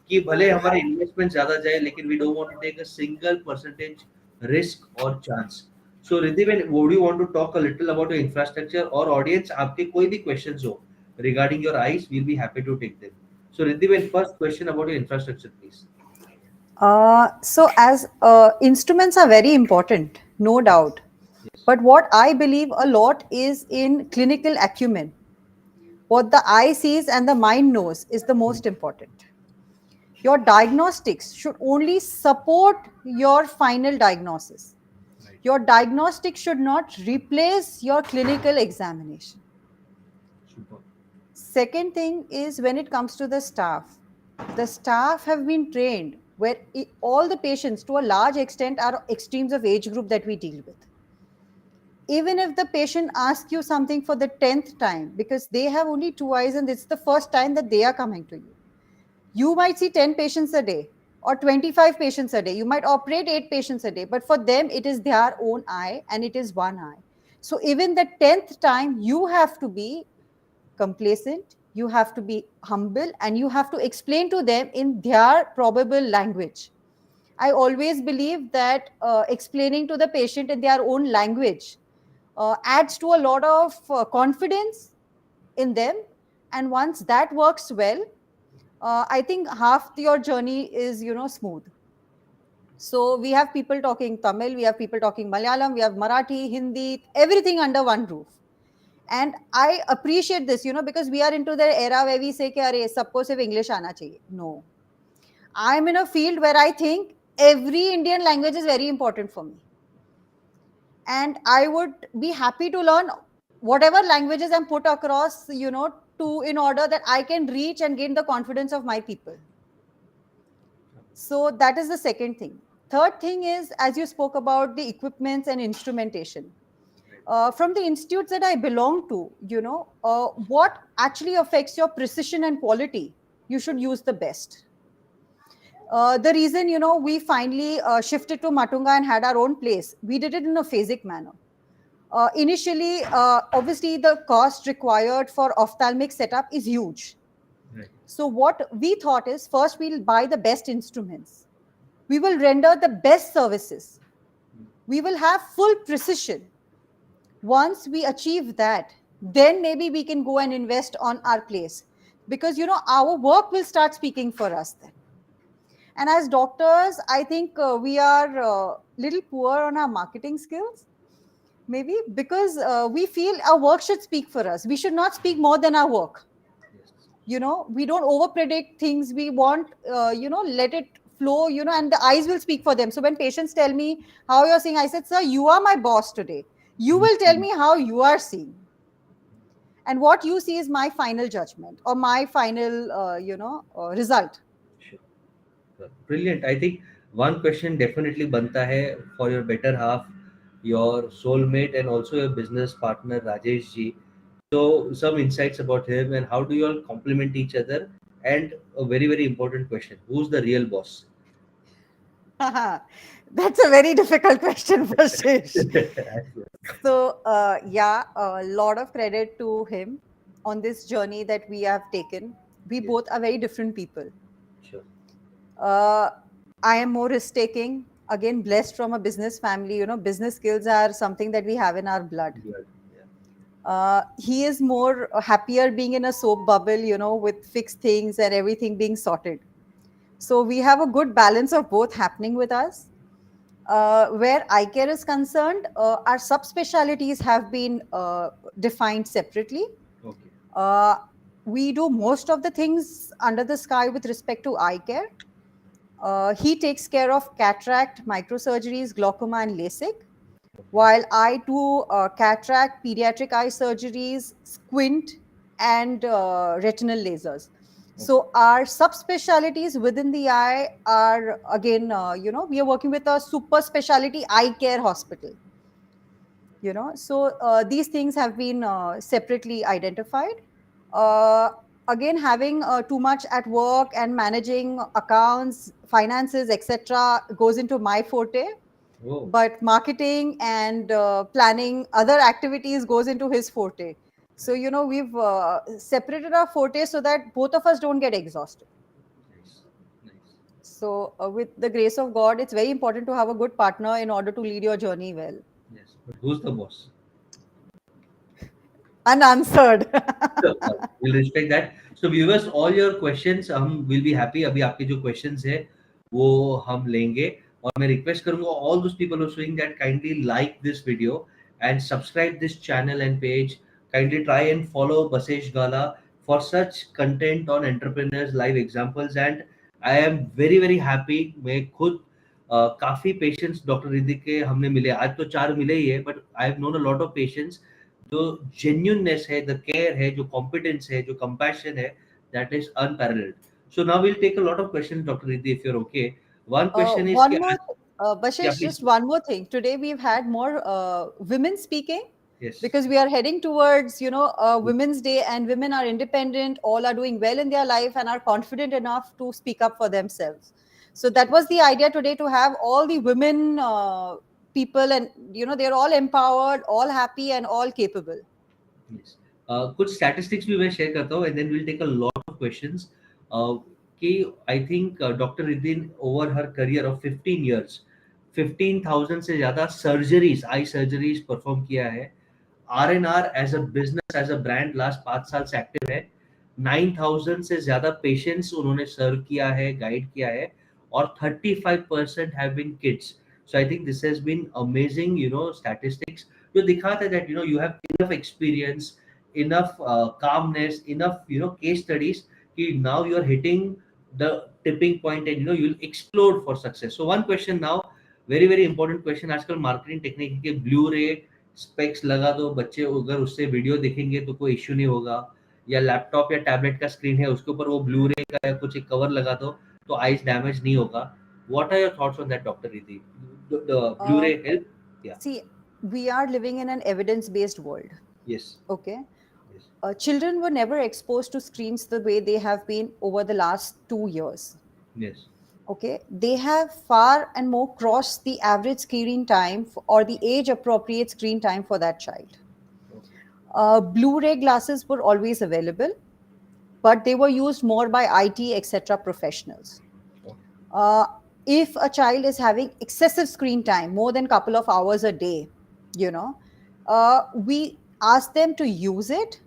कि भले हमारे इन्वेस्टमेंट ज्यादा जाए लेकिन we don't want to take a single percentage risk और chance. So Riddhi, when would you want to talk a little about your infrastructure, और ऑडियंस आपके कोई भी क्वेश्चंस हो regarding your eyes, we'll be happy to take them. So Riddhi, when first question about your infrastructure, please. So, as instruments are very important, no doubt. Yes. But what I believe a lot is in clinical acumen. What the eye sees and the mind knows is the most important. Your diagnostics should only support your final diagnosis. Right. Your diagnostic should not replace your clinical examination. Super. Second thing is when it comes to the staff have been trained where all the patients to a large extent are extremes of age group that we deal with. Even if the patient asks you something for the 10th time, because they have only two eyes and it's the first time that they are coming to you, you might see 10 patients a day or 25 patients a day. You might operate 8 patients a day, but for them, it is their own eye and it is one eye. So even the 10th time, you have to be complacent, you have to be humble, and you have to explain to them in their probable language. I always believe that explaining to the patient in their own language adds to a lot of confidence in them. And once that works well, I think half your journey is, smooth. So we have people talking Tamil, we have people talking Malayalam, we have Marathi, Hindi, everything under one roof. And I appreciate this, because we are into the era where we say, "Arey, sabko sirf English aana chahiye." No. I'm in a field where I think every Indian language is very important for me. And I would be happy to learn whatever languages I'm put across, to in order that I can reach and gain the confidence of my people. So that is the second thing. Third thing is, as you spoke about the equipments and instrumentation. From the institutes that I belong to, what actually affects your precision and quality, you should use the best. The reason, we finally shifted to Matunga and had our own place, we did it in a phasic manner. Initially, obviously, the cost required for ophthalmic setup is huge. Right. So what we thought is, first we'll buy the best instruments. We will render the best services. We will have full precision. Once we achieve that, then maybe we can go and invest on our place. Because, our work will start speaking for us then. And as doctors, I think we are a little poor on our marketing skills. Maybe because we feel our work should speak for us. We should not speak more than our work. Yes. We don't overpredict things. We want, let it flow, and the eyes will speak for them. So when patients tell me how you're seeing, I said, "Sir, you are my boss today. You will tell me how you are seeing. And what you see is my final judgment or my final, result." Sure. Brilliant. I think one question definitely banta hai for your better half, your soulmate, and also your business partner Rajesh ji. So some insights about him and how do you all complement each other? And a very very important question: who's the real boss? That's a very difficult question, Basesh. So, yeah, a lot of credit to him on this journey that we have taken. We Yes. both are very different people. Sure. I am more risk taking, again, blessed from a business family. Business skills are something that we have in our blood. Good. Yeah. He is more happier being in a soap bubble, with fixed things and everything being sorted. So, we have a good balance of both happening with us. Where eye care is concerned, our subspecialties have been defined separately. Okay. We do most of the things under the sky with respect to eye care. He takes care of cataract, microsurgeries, glaucoma, and Lasik, while I do cataract, pediatric eye surgeries, squint, and retinal lasers. So our subspecialties within the eye are, again, we are working with a super specialty eye care hospital. So these things have been separately identified. Uh, Again, having too much at work and managing accounts, finances, etc., goes into my forte. Oh. But marketing and planning other activities goes into his forte. So we've separated our forte so that both of us don't get exhausted. Nice. Nice. So with the grace of God, it's very important to have a good partner in order to lead your journey well. Yes. But who's the boss? Unanswered. Sure, we'll respect that. So viewers, all your questions हम will be happy. अभी आपके जो questions है वो हम लेंगे। और मैं रिक्वेस्ट करूंगा all those people who doing that, kindly like this video and subscribe this channel and page. Kindly try and follow Basesh Gala for such content on entrepreneurs, live examples, and I am very happy. मैं खुद काफी patients doctor Riddhi के हमने मिले, आज तो 4 मिले ही है, but I have known a lot of patients. जो जेन्युइननेस है, द केयर है, जो कॉम्पिटेंस है, जो कंपैशन है, that is unparalleled. So now we'll take a lot of questions, Dr. Riddhi, if you're okay. One question is, One more, yeah, Bashesh, please. just one more thing. Today we've had more women speaking Yes. because we are heading towards, Women's Day, and women are independent, all are doing well in their life and are confident enough to speak up for themselves. So that was the idea today, to have all the women people, and they're all empowered, all happy, and all capable. Yes. कुछ statistics भी मैं share करता हूँ and then will take a lot of questions. कि I think doctor Riddhi over her career of 15 years 15,000 से ज्यादा surgeries, I surgeries perform किया है। Are as a business, as a brand last 5 साल से एक्टिव है। 9,000 से ज्यादा पेशेंट्स उन्होंने सर्व किया है, गाइड किया है, और 35% have been kids. So I think this has been amazing statistics, जो दिखाता है that you have enough experience, enough calmness, enough case studies, कि now you are hitting the tipping point and you'll explode for success. So one question now, very important question, आजकल marketing technique के blue रे specs लगा दो, बच्चे अगर उससे video देखेंगे तो कोई इश्यू नहीं होगा, या लैपटॉप या टैबलेट का स्क्रीन है उसके ऊपर वो ब्लू रे का कुछ एक कवर लगा दो तो आईज डैमेज नहीं होगा। What are your thoughts on that, Dr. Riddhi? The Blu-ray help? Yeah. See, we are living in an evidence-based world. Yes. Okay. Yes. Children were never exposed to screens the way they have been over the last 2 years. Yes. Okay, they have far and more crossed the average screen time or the age appropriate screen time for that child. Blu-ray glasses were always available, but they were used more by IT etc professionals. If a child is having excessive screen time, more than couple of hours a day, we ask them to use it.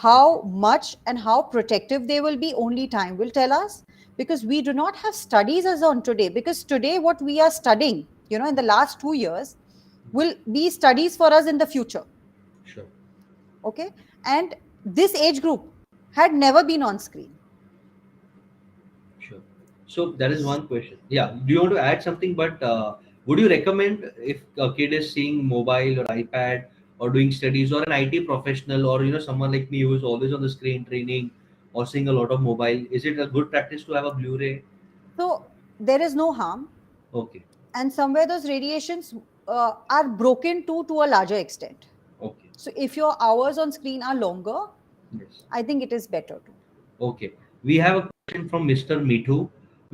How much and how protective they will be, only time will tell us, because we do not have studies as on today. Because today what we are studying, in the last 2 years, will be studies for us in the future. Sure. Okay, and this age group had never been on screen. Sure. So that is one question. Yeah. Do you want to add something? But would you recommend, if a kid is seeing mobile or iPad or doing studies, or an IT professional, or someone like me who is always on the screen training or seeing a lot of mobile, is it a good practice to have a Blu-ray? So there is no harm. Okay. And somewhere those radiations are broken to a larger extent. Okay. So if your hours on screen are longer, Yes. I think it is better to. Okay. We have a question from Mr. Mithu.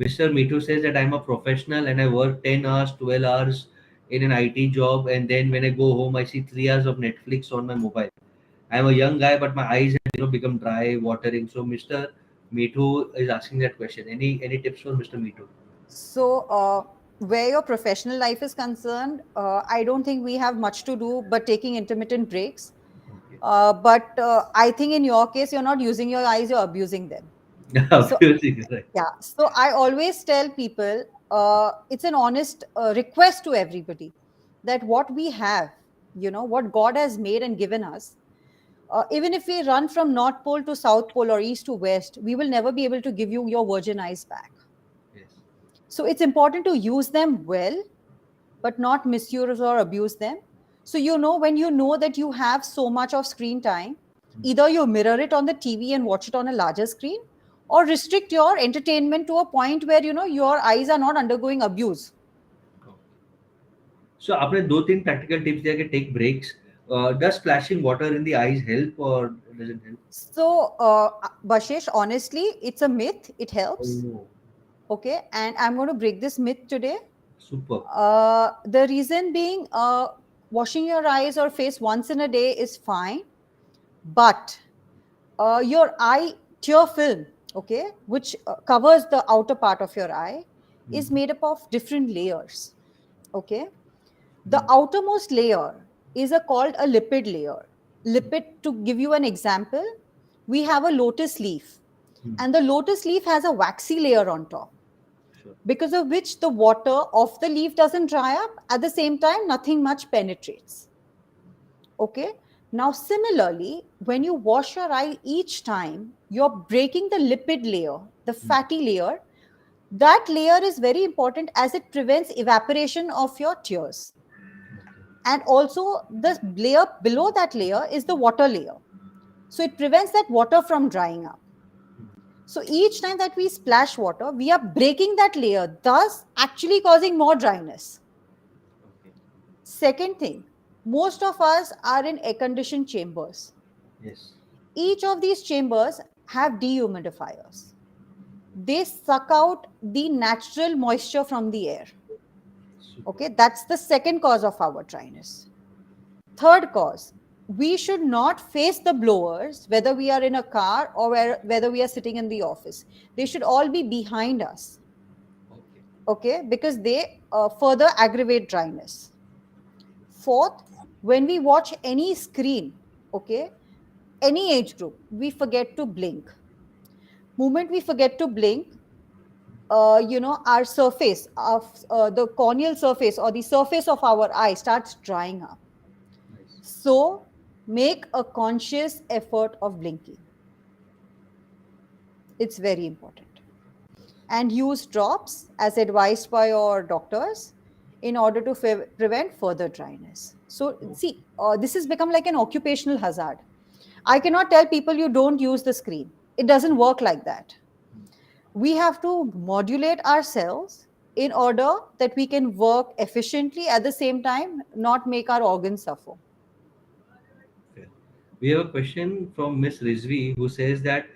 Mr. Mithu says that I'm a professional and I work 10 hours, 12 hours in an IT job, and then when I go home, I see 3 hours of Netflix on my mobile. I'm a young guy, but my eyes have become dry, watering. So Mr. Mithu is asking that question. Any tips for Mr. Mithu? So where your professional life is concerned, I don't think we have much to do but taking intermittent breaks. Okay. But I think in your case, you're not using your eyes, you're abusing them. Abusing, right. Yeah. So I always tell people, it's an honest request to everybody, that what we have, what God has made and given us, even if we run from North Pole to South Pole or East to West, we will never be able to give you your virgin eyes back. Yes. So it's important to use them well, but not misuse or abuse them. So when you know that you have so much of screen time, either you mirror it on the TV and watch it on a larger screen, or restrict your entertainment to a point where your eyes are not undergoing abuse. So आपने 2-3 practical tips दिया कि take breaks. Does splashing water in the eyes help or doesn't help? So Bashesh, honestly, it's a myth. It helps. Oh, Okay, and I'm going to break this myth today. super. The reason being, washing your eyes or face once in a day is fine, but your eye tear film, okay, which covers the outer part of your eye, is made up of different layers. Okay, the outermost layer is called a lipid layer. Lipid, to give you an example, we have a lotus leaf, and the lotus leaf has a waxy layer on top. Sure. because of which the water of the leaf doesn't dry up. At the same time, nothing much penetrates. Okay. Now, similarly, when you wash your eye each time, you're breaking the lipid layer, the fatty layer. That layer is very important as it prevents evaporation of your tears. And also, the layer below that layer is the water layer. So it prevents that water from drying up. So each time that we splash water, we are breaking that layer, thus actually causing more dryness. Okay. Second thing, most of us are in air-conditioned chambers. Yes. Each of these chambers have dehumidifiers. They suck out the natural moisture from the air. Super. Okay, that's the second cause of our dryness. Third cause, we should not face the blowers, whether we are in a car or whether we are sitting in the office. They should all be behind us. Okay. Okay, because they further aggravate dryness. Fourth, when we watch any screen, okay, any age group, we forget to blink. Moment we forget to blink, our surface of the corneal surface or the surface of our eye starts drying up. Nice. So make a conscious effort of blinking. It's very important. And use drops as advised by your doctors in order to prevent further dryness. So see, this has become like an occupational hazard. I cannot tell people you don't use the screen. It doesn't work like that. We have to modulate ourselves in order that we can work efficiently at the same time, not make our organs suffer. Fair. We have a question from Miss Rizvi who says that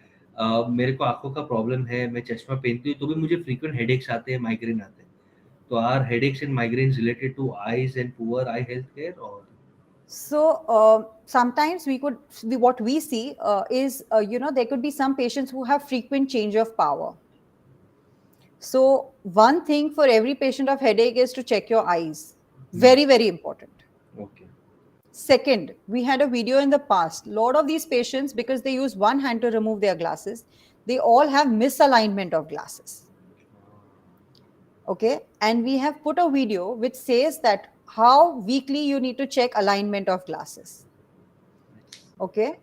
मेरे को आंखों का problem है, मैं चश्मा पहनती हूँ तो भी मुझे frequent headaches आते हैं, migraine आते हैं. तो are headaches and migraines related to eyes and poor eye health care or? So sometimes what we see is, there could be some patients who have frequent change of power. So one thing for every patient of headache is to check your eyes. Very, very important. Okay. Second, we had a video in the past. A lot of these patients, because they use one hand to remove their glasses, they all have misalignment of glasses. Okay. And we have put a video which says that how weekly you need to check alignment of glasses. Okay.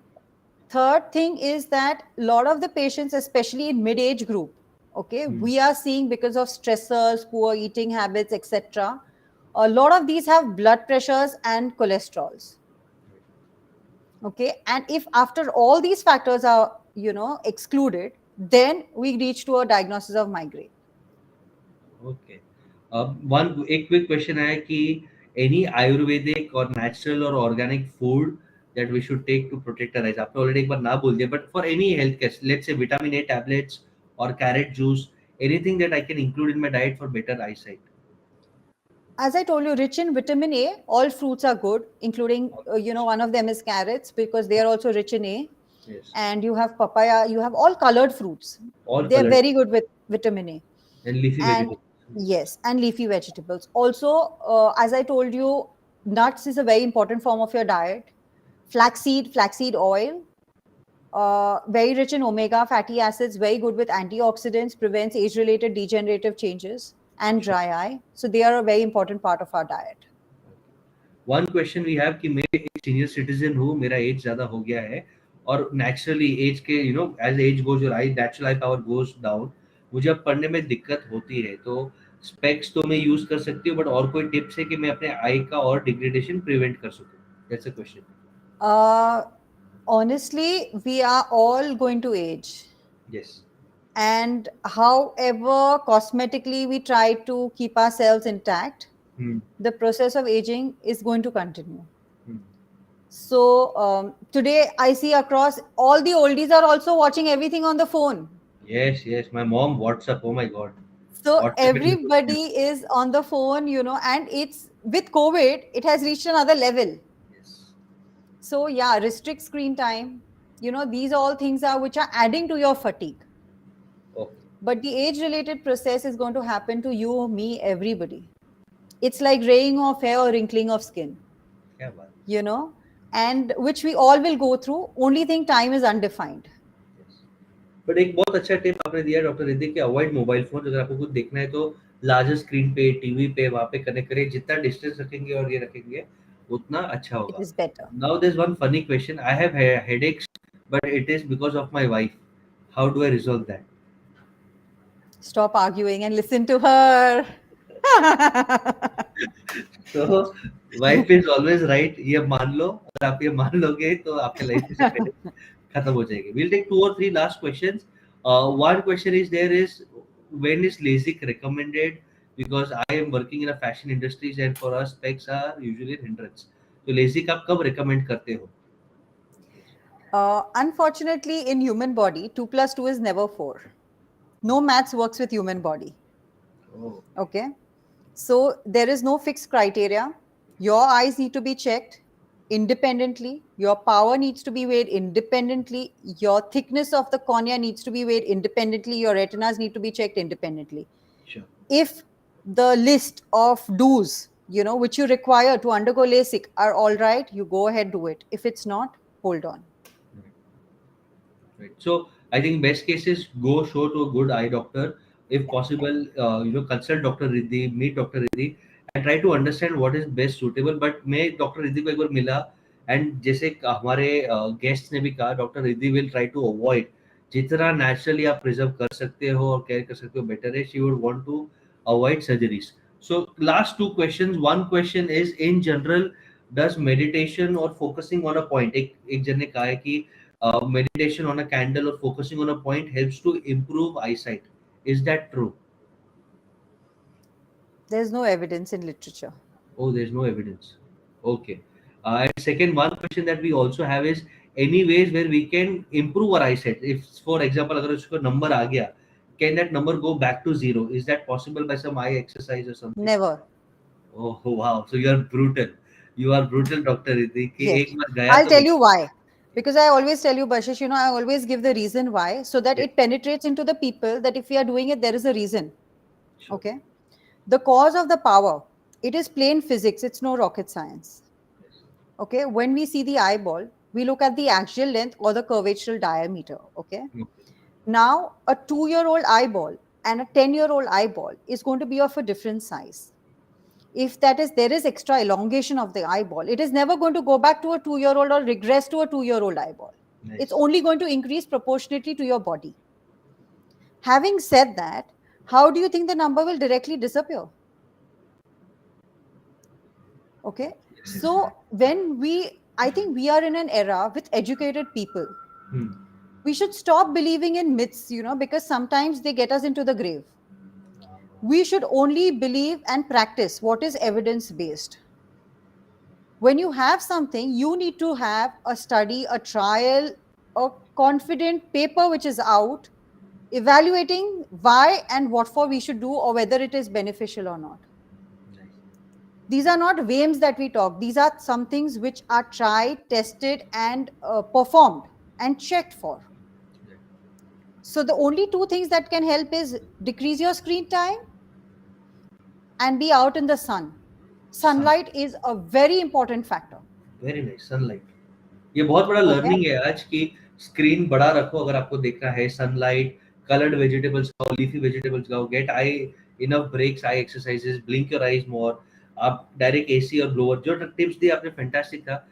Third thing is that a lot of the patients, especially in mid-age group, okay, we are seeing because of stressors, poor eating habits, etc. A lot of these have blood pressures and cholesterols. Okay. And if after all these factors are, excluded, then we reach to a diagnosis of migraine. Okay. एक quick question है कि any Ayurvedic or natural or organic food that we should take to protect our eyes? आपने already एक बार ना बोल दिया, but for any health care, let's say vitamin A tablets or carrot juice, anything that I can include in my diet for better eyesight. As I told you, rich in vitamin A, all fruits are good, including, one of them is carrots because they are also rich in A. Yes. And you have papaya, you have all colored fruits. They're colored. very good with vitamin A. And leafy vegetables. Yes, and leafy vegetables. Also, as I told you, nuts is a very important form of your diet. Flaxseed oil, very rich in omega fatty acids, very good with antioxidants, prevents age-related degenerative changes and dry eye. So they are a very important part of our diet. One question we have कि मैं एक senior citizen हूँ, मेरा age ज़्यादा हो गया है और naturally age के as age goes your eye natural eye power goes down, मुझे अब पढ़ने में दिक्कत होती है. तो specs तो मैं use कर सकती हूँ, but और कोई tips है कि मैं अपने eye का और degradation prevent कर सकूँ? That's a question. Honestly, we are all going to age. Yes. And however cosmetically we try to keep ourselves intact, the process of aging is going to continue. So today I see across all the oldies are also watching everything on the phone. Yes. My mom WhatsApp. Oh my God. So WhatsApp everybody is on the phone, and it's with COVID, it has reached another level. Yes. So yeah, restrict screen time. These all things are which are adding to your fatigue. Okay. But the age-related process is going to happen to you, me, everybody. It's like graying of hair or wrinkling of skin. क्या बात. And which we all will go through. Only thing, time is undefined. Yes. But एक बहुत अच्छा tip आपने दिया doctor Riddhi कि avoid mobile phone. अगर आपको कुछ देखना है तो लार्जर स्क्रीन पे, टीवी पे, वहाँ पे कनेक्ट करें. जितना डिस्टेंस रखेंगे और ये रखेंगे उतना अच्छा It होगा. is better. Now there's one funny question. I have headaches, but it is because of my wife. How do I resolve that? Stop arguing and listen to her. So wife is always right. ये मान लो. अगर आप ये मान लोगे तो आपके life में से खत्म हो जाएगी. We'll take 2 or 3 last questions. One question is there is when is LASIK recommended? Because I am working in a fashion industries and for us specs are usually an hindrance. तो LASIK आप कब recommend करते हो? Unfortunately, in human body, 2 plus 2 is never 4. No maths works with human body. Oh, Okay. So there is no fixed criteria. Your eyes need to be checked independently. Your power needs to be weighed independently. Your thickness of the cornea needs to be weighed independently. Your retinas need to be checked independently. sure. If the list of do's, which you require to undergo LASIK are all right, you go ahead, do it. If it's not, hold on. Right. So I think best case is go show to a good eye doctor. If possible, consult Dr. Riddhi, meet Dr. Riddhi, and try to understand what is best suitable. But मैं Dr. Riddhi को एक बार मिला and जैसे हमारे guest ने भी कहा, Dr. Riddhi will try to avoid जितना naturally आप preserve कर सकते हो और care कर सकते हो better है. She would want to avoid surgeries. So last 2 questions. One question is in general, does meditation or focusing on a point एक जन ने कहा है कि meditation on a candle or focusing on a point helps to improve eyesight. Is that true? There's no evidence in literature. Oh, there's no evidence. Okay. And second, one question that we also have is any ways where we can improve our eyesight. If, for example, अगर उसको number आ गया, can that number go back to 0? Is that possible by some eye exercise or something? Never. Oh wow! So you are brutal. You are brutal, Doctor Riddhi. कि Yes. एक बार गया I'll तो tell you why. Because I always tell you, Basesh, I always give the reason why so that Yeah. it penetrates into the people that if we are doing it, there is a reason. Sure. Okay. The cause of the power, it is plain physics. It's no rocket science. Yes. Okay. When we see the eyeball, we look at the axial length or the curvature diameter. Okay. Okay. Now, a 2-year-old eyeball and a 10-year-old eyeball is going to be of a different size. If there is extra elongation of the eyeball, it is never going to go back to a 2-year-old or regress to a 2-year-old eyeball. Nice. It's only going to increase proportionately to your body. Having said that, how do you think the number will directly disappear? Okay. So I think we are in an era with educated people. We should stop believing in myths, because sometimes they get us into the grave. We should only believe and practice what is evidence based. When you have something, you need to have a study, a trial, a confident paper which is out, evaluating why and what for we should do or whether it is beneficial or not. Nice. These are not whims that we talk. These are some things which are tried, tested, and performed and checked for. Yeah. So the only 2 things that can help is decrease your screen time and be out in the sun. Sunlight is a very important factor. Very nice. Sunlight. ये बहुत बड़ा learning है आज की. Screen बड़ा रखो अगर आपको देखना है. सनलाइट, कलर्ड वेजिटेबल्स खाओ, लीफी वेजिटेबल्स खाओ, get eye enough breaks, eye exercises, blink your eyes more. आप डायरेक्ट एसी और ब्लोअर जो टिप्स दिए आपने फैंटास्टिक था.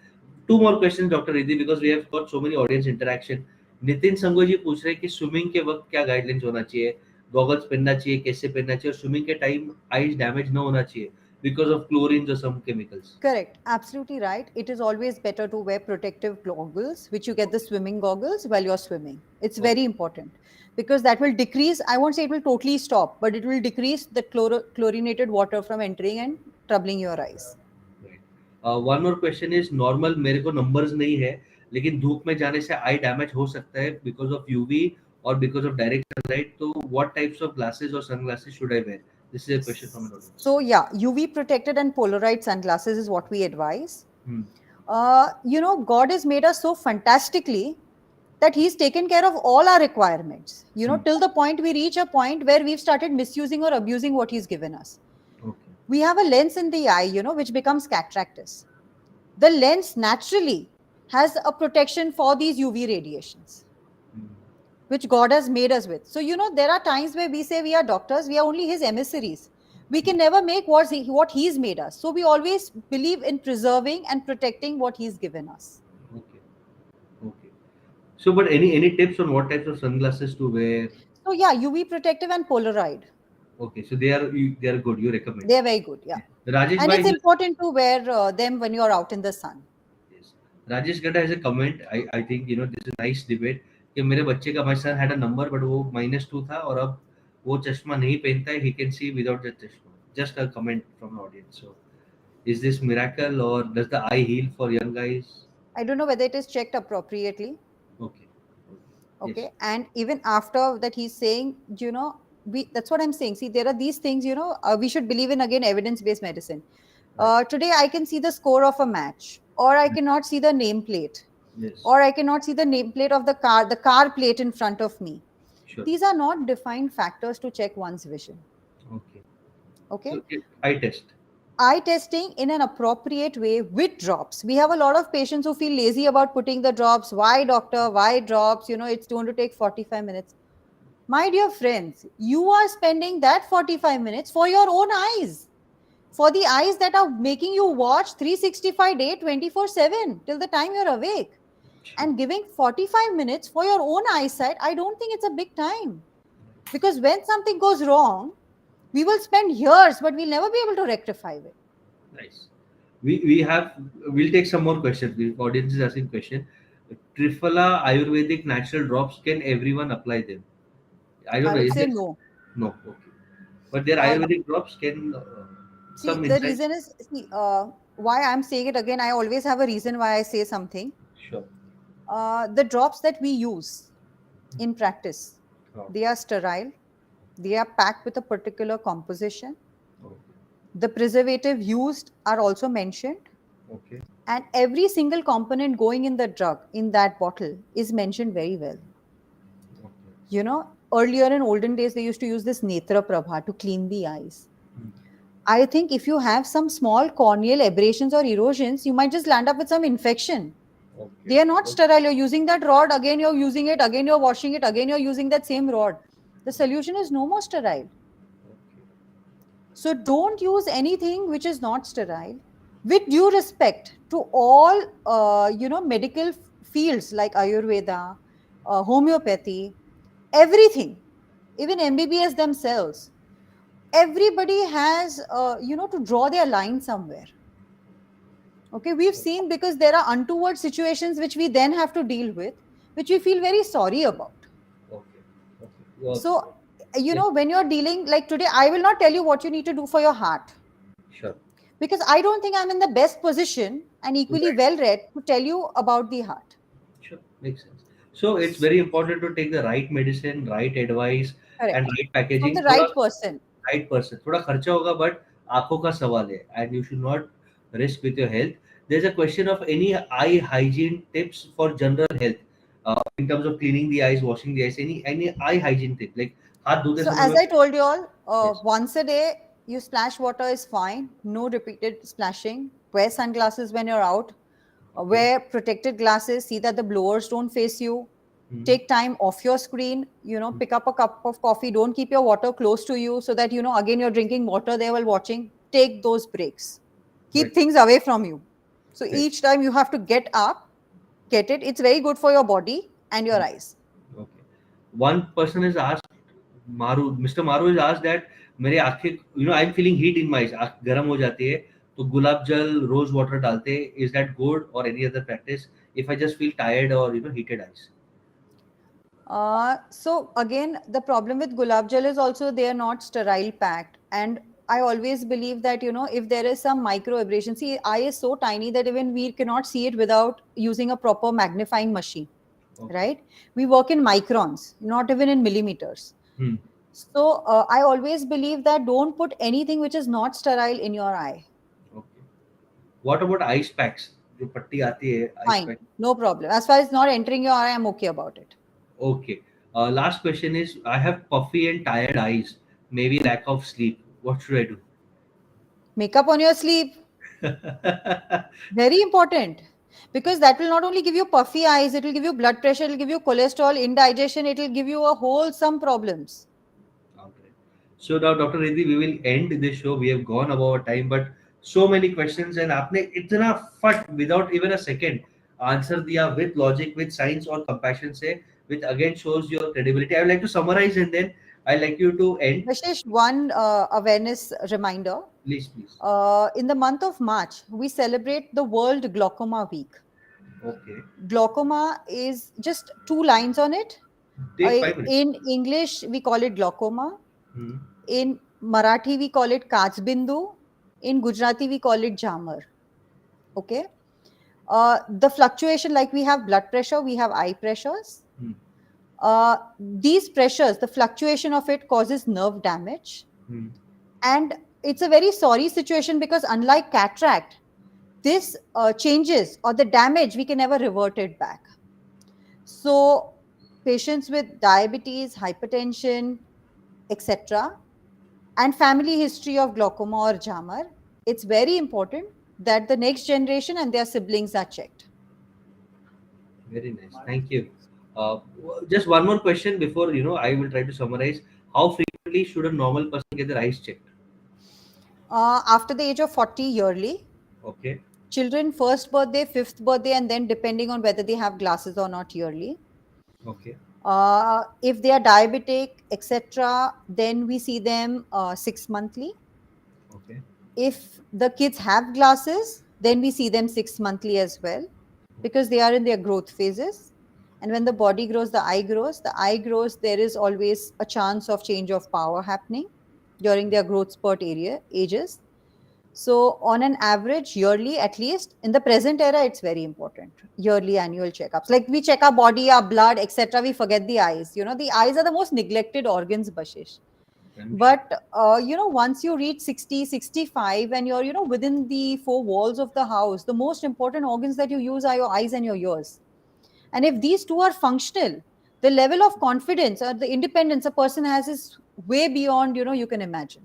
2 more questions doctor Riddhi because we have got so many audience interaction. Nitin Sango ji पूछ रहे हैं कि स्विमिंग के वक्त क्या गाइडलाइंस होना चाहिए, गॉगल्स पहनना चाहिए, कैसे पहनना चाहिए और स्विमिंग के टाइम आईज डैमेज ना होना चाहिए because of chlorines or some chemicals. Correct. Absolutely right. It is always better to wear protective goggles, which you get the swimming goggles while you're swimming. It's very important because that will decrease, I won't say it will totally stop, but it will decrease the chlorinated water from entering and troubling your eyes. Right. One more question is normal मेरे को numbers नहीं है लेकिन धूप में जाने से eye damage हो सकता है because of UV or because of direct sunlight. So what types of glasses or sunglasses should I wear? This is a question from an audience. So yeah, UV protected and polarized sunglasses is what we advise. God has made us so fantastically that he's taken care of all our requirements, till the point we reach a point where we've started misusing or abusing what he's given us. Okay. We have a lens in the eye, which becomes cataractus. The lens naturally has a protection for these UV radiations. which God has made us with. So, there are times where we say we are doctors, we are only His emissaries. We can never make what He's made us. So, we always believe in preserving and protecting what He's given us. Okay. Okay. So, but any tips on what types of sunglasses to wear? So, yeah, UV protective and Polaroid. Okay, so they are good. You recommend. They're very good, yeah. Rajesh And bhai, it's important to wear them when you're out in the sun. yes. Rajesh Gada has a comment. I think this is a nice debate. कि मेरे बच्चे का my son had a number but वो -2 था और अब वो चश्मा नहीं पहनता है. He can see without the चश्मा. Just a comment from the audience. So, is this miracle or does the eye heal for young guys? I don't know whether it is checked appropriately. Okay. Okay. Yes. And even after that, he's saying, that's what I'm saying. See, there are these things, we should believe in, again, evidence-based medicine. Today, I can see the score of a match, or I cannot see the nameplate, Yes. or I cannot see the nameplate of the car plate in front of me. Sure. These are not defined factors to check one's vision. Okay. Okay. So, eye test. Eye testing in an appropriate way with drops. We have a lot of patients who feel lazy about putting the drops. Why, doctor? Why drops? It's going to take 45 minutes. My dear friends, you are spending that 45 minutes for your own eyes, for the eyes that are making you watch 365 days, 24/7 till the time you're awake. And giving 45 minutes for your own eyesight, I don't think it's a big time. Because when something goes wrong, we will spend years, but we'll never be able to rectify it. Nice. We'll take some more questions. The audience is asking question. Triphala Ayurvedic natural drops, can everyone apply them? I don't I know. would Is say it? no. No. Okay. But their Ayurvedic drops can See, some the insight. reason is, why I'm saying it again, I always have a reason why I say something. Sure. The drops that we use in practice, Oh. they are sterile. They are packed with a particular composition. Okay. The preservative used are also mentioned. Okay. And every single component going in the drug, in that bottle, is mentioned very well. Okay. Earlier in olden days, they used to use this Netra Prabha to clean the eyes. I think if you have some small corneal abrasions or erosions, you might just land up with some infection. Okay. They are not sterile. You're using that rod, again you're using it, again you're washing it, again you're using that same rod. The solution is no more sterile. Okay. So don't use anything which is not sterile. With due respect to all, medical fields like Ayurveda, homeopathy, everything, even MBBS themselves, everybody has, to draw their line somewhere. Okay, we've seen, because there are untoward situations which we then have to deal with, which we feel very sorry about. Okay. Well, So, yes. when you're dealing, like today, I will not tell you what you need to do for your heart. Sure. Because I don't think I'm in the best position and equally Right. well read to tell you about the heart. Sure. Makes sense. So it's very important to take the right medicine, right advice, Correct. and right From packaging. the right person. Right person. थोड़ा खर्चा होगा but आंखों का सवाल है and you should not risk with your health. There's a question of any eye hygiene tips for general health in terms of cleaning the eyes, washing the eyes. Any eye hygiene tip like हाथ धोते So, समय as में. I told you all, Yes. once a day, you splash water is fine. No repeated splashing. Wear sunglasses when you're out. Okay. Wear protected glasses. See that the blowers don't face you. Take time off your screen. Pick up a cup of coffee. Don't keep your water close to you so that, again, you're drinking water there while watching. Take those breaks. Keep Right. things away from you. So, Right. each time you have to get up, get it. It's very good for your body and your eyes. Okay. One person has asked, Mr. Maru has asked that मेरे आंखें, I'm feeling heat in my eyes, आँख गर्म हो जाती है, तो गुलाब जल, rose water डालते हैं, is that good or any other practice if I just feel tired or heated eyes? So again, the problem with gulab gel is also they are not sterile packed, and I always believe that if there is some micro abrasion, see, eye is so tiny that even we cannot see it without using a proper magnifying machine. Okay. Right? We work in microns, not even in millimeters. So I always believe that don't put anything which is not sterile in your eye. Okay. What about ice packs? जो पट्टी आती है, ice Fine, pack. no problem. As far as not entering your eye, I'm okay about it. Okay. Last question is, I have puffy and tired eyes, maybe lack of sleep. What should I do? Makeup on your sleep. Very important. because that will not only give you puffy eyes, it will give you blood pressure, it will give you cholesterol, indigestion, it will give you a whole some problems. Okay. So now, Dr. Riddhi, we will end this show. We have gone above our time, but so many questions, and आपने इतना फट without even a second answer दिया with logic, with science और compassion से, which again shows your credibility. I would like to summarize and then I like you to end. Bashesh, one awareness reminder. Please, please. In the month of March, we celebrate the World Glaucoma Week. Okay. Glaucoma is just two lines on it. Take 5 minutes. In English, we call it glaucoma. Hmm. In Marathi, we call it Kachbindu. In Gujarati, we call it Jamar. Okay. The fluctuation, like we have blood pressure, we have eye pressures. Hmm. These pressures, the fluctuation of it causes nerve damage. Hmm. And it's a very sorry situation because unlike cataract, this changes or the damage, we can never revert it back. So patients with diabetes, hypertension, etc., and family history of glaucoma or Jamar, it's very important that the next generation and their siblings are checked. Very nice. Thank you. Just one more question before I will try to summarize. How frequently should a normal person get their eyes checked? After the age of 40 yearly. Okay. Children first birthday, fifth birthday, and then depending on whether they have glasses or not yearly. Okay. If they are diabetic, etc., then we see them 6 monthly. Okay. If the kids have glasses, then we see them 6 monthly as well, because they are in their growth phases. And when the body grows, the eye grows. The eye grows, there is always a chance of change of power happening during their growth spurt ages. So on an average, yearly, at least in the present era, it's very important. Yearly annual checkups. Like we check our body, our blood, etc. We forget the eyes. The eyes are the most neglected organs, Bashesh. But, once you reach 60, 65 and you're, within the four walls of the house, the most important organs that you use are your eyes and your ears. And if these two are functional, the level of confidence or the independence a person has is way beyond, you can imagine.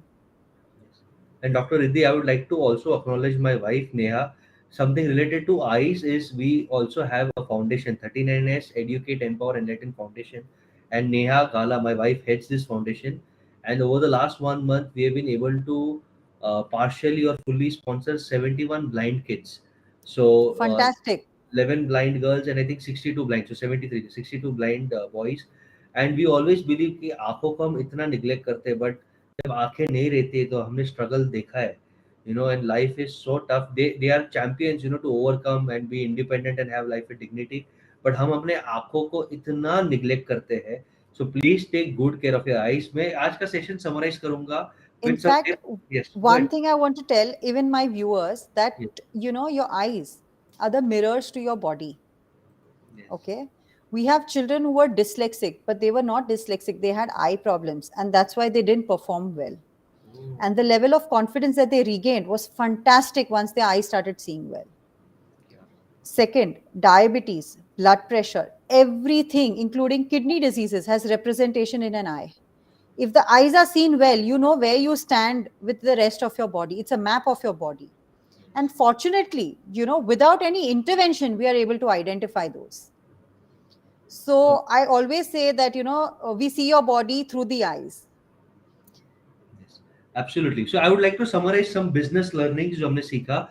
And Dr. Riddhi, I would like to also acknowledge my wife Neha. Something related to eyes is we also have a foundation, 39S Educate, Empower, Enlighten Foundation. And Neha Gala, my wife, heads this foundation. And over the last 1 month, we have been able to partially or fully sponsor 71 blind kids. So Fantastic. 11 blind girls and I think 62 blind, so 73, 62 blind boys. And we always believe कि आंखों को हम इतना neglect करते हैं, but जब आंखें नहीं रहती तो हमने struggle देखा है, and life is so tough. They are champions, to overcome and be independent and have life with dignity. But हम अपने आंखों को इतना neglect करते हैं. So please take good care of your eyes. मैं आज का session summarize करूँगा. In fact, yes, one thing I want to tell even my viewers that, yes. Your eyes are the mirrors to your body. Yes. Okay. We have children who were dyslexic, but they were not dyslexic. They had eye problems, and that's why they didn't perform well. Oh. And the level of confidence that they regained was fantastic once their eyes started seeing well. Yeah. Second, diabetes, blood pressure, everything, including kidney diseases, has representation in an eye. If the eyes are seen well, you know where you stand with the rest of your body. It's a map of your body. And fortunately, without any intervention, we are able to identify those. So I always say that, we see your body through the eyes. Yes, absolutely. So I would like to summarize some business learnings जो हमने सीखा.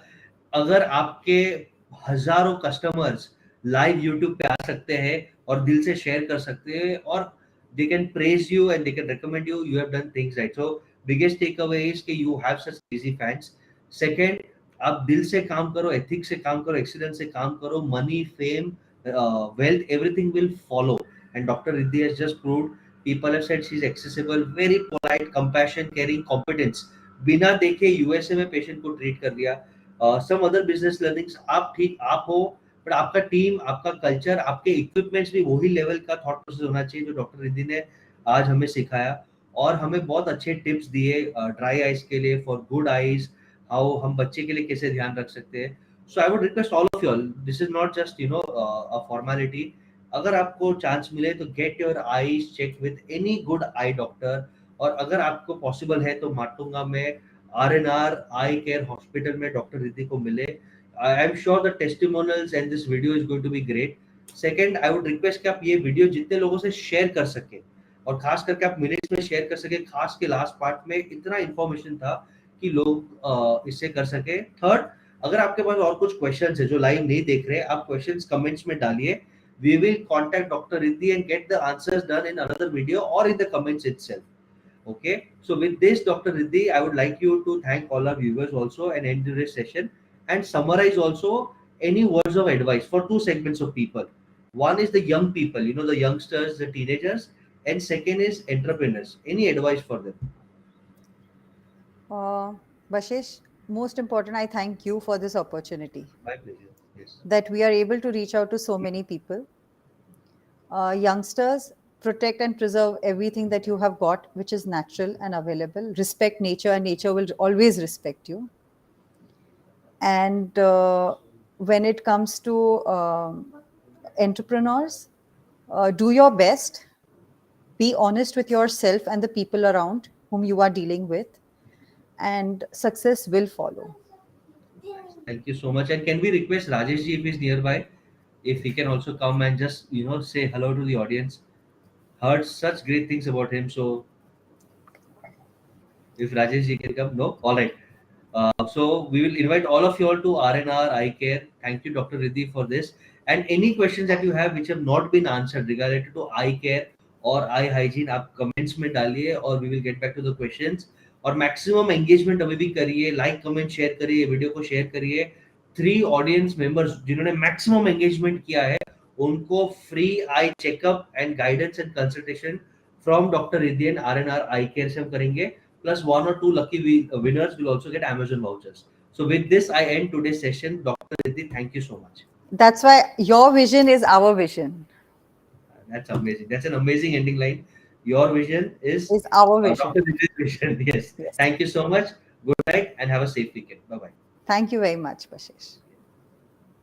अगर आपके हजारों customers live YouTube पे आ सकते हैं और दिल से शेयर कर सकते हैं और they can praise you and they can recommend you, you have done things right. So biggest takeaway is कि you have such crazy fans. Second, आप दिल से काम करो, ethics से काम करो, excellence से काम करो, money, fame, wealth, everything will follow. And Dr. Riddhi has just proved. People have said she's accessible, very polite, compassion, caring, competence. बिना देखे यूएसए में पेशेंट को ट्रीट कर दिया. Some other business learnings, आप ठीक आप हो, बट आपका टीम, आपका कल्चर, आपके इक्विपमेंट्स भी वही लेवल का थॉट प्रोसेस होना चाहिए जो डॉक्टर रिद्धि ने आज हमें सिखाया. और हमें बहुत अच्छे टिप्स दिए ड्राई आइज के लिए, फॉर गुड आइज, हाउ हम बच्चे के लिए कैसे ध्यान रख सकते हैं. So I would request all of you all, this is not just a formality. अगर आपको चांस मिले तो get your eyes check with any good eye doctor. और अगर आपको पॉसिबल है तो माटुंगा में RNR आई केयर हॉस्पिटल में डॉक्टर रिद्धि को मिले. I'm sure the testimonials and this video is going to be great. Second, I would request कि आप ये वीडियो जितने लोगों से शेयर कर सके, और खास करके आप मिनट्स में शेयर कर सके, खास के लास्ट पार्ट में इतना इन्फॉर्मेशन था कि लोग इससे कर सके. थर्ड, अगर आपके पास और कुछ क्वेश्चंस है जो लाइव नहीं देख रहे, आप क्वेश्चंस कमेंट्स में डालिए. We will contact Dr. Riddhi and get the answers done in another video or in the comments itself. Okay. So with this, Dr. Riddhi, I would like you to thank all our viewers also and end this session and summarize also any words of advice for two segments of people. One is the young people, you know, the youngsters, the teenagers, and second is entrepreneurs. Any advice for them? Basesh, most important, I thank you for this opportunity. My pleasure. Yes. That we are able to reach out to so many people. Youngsters, protect and preserve everything that you have got, which is natural and available. Respect nature, and nature will always respect you. And when it comes to entrepreneurs, do your best. Be honest with yourself and the people around whom you are dealing with, and success will follow. Thank you so much. And can we request Rajesh ji if he's nearby, if he can also come and just say hello to the audience? Heard such great things about him. So if Rajesh ji can come, no, all right. So we will invite all of you all to RNR Eye Care. Thank you, Dr. Riddhi, for this. And any questions that you have which have not been answered regarding to eye care or eye hygiene, आप comments में डालिए और we will get back to the questions. और maximum engagement अभी भी करिए, like, comment, share करिए, video को share करिए. 3 audience members जिन्होंने maximum engagement किया है, उनको free eye checkup and guidance and consultation from Dr. Riddhi and RNR Eye Care से हम करेंगे. Plus 1 or 2 lucky winners will also get Amazon vouchers. So with this, I end today's session. Dr. Riddhi, thank you so much. That's why your vision is our vision. That's amazing. That's an amazing ending line. Your vision is our vision. Dr. Riddhi's vision. Yes. Yes. Thank you so much. Good night and have a safe weekend. Bye-bye. Thank you very much, Basesh.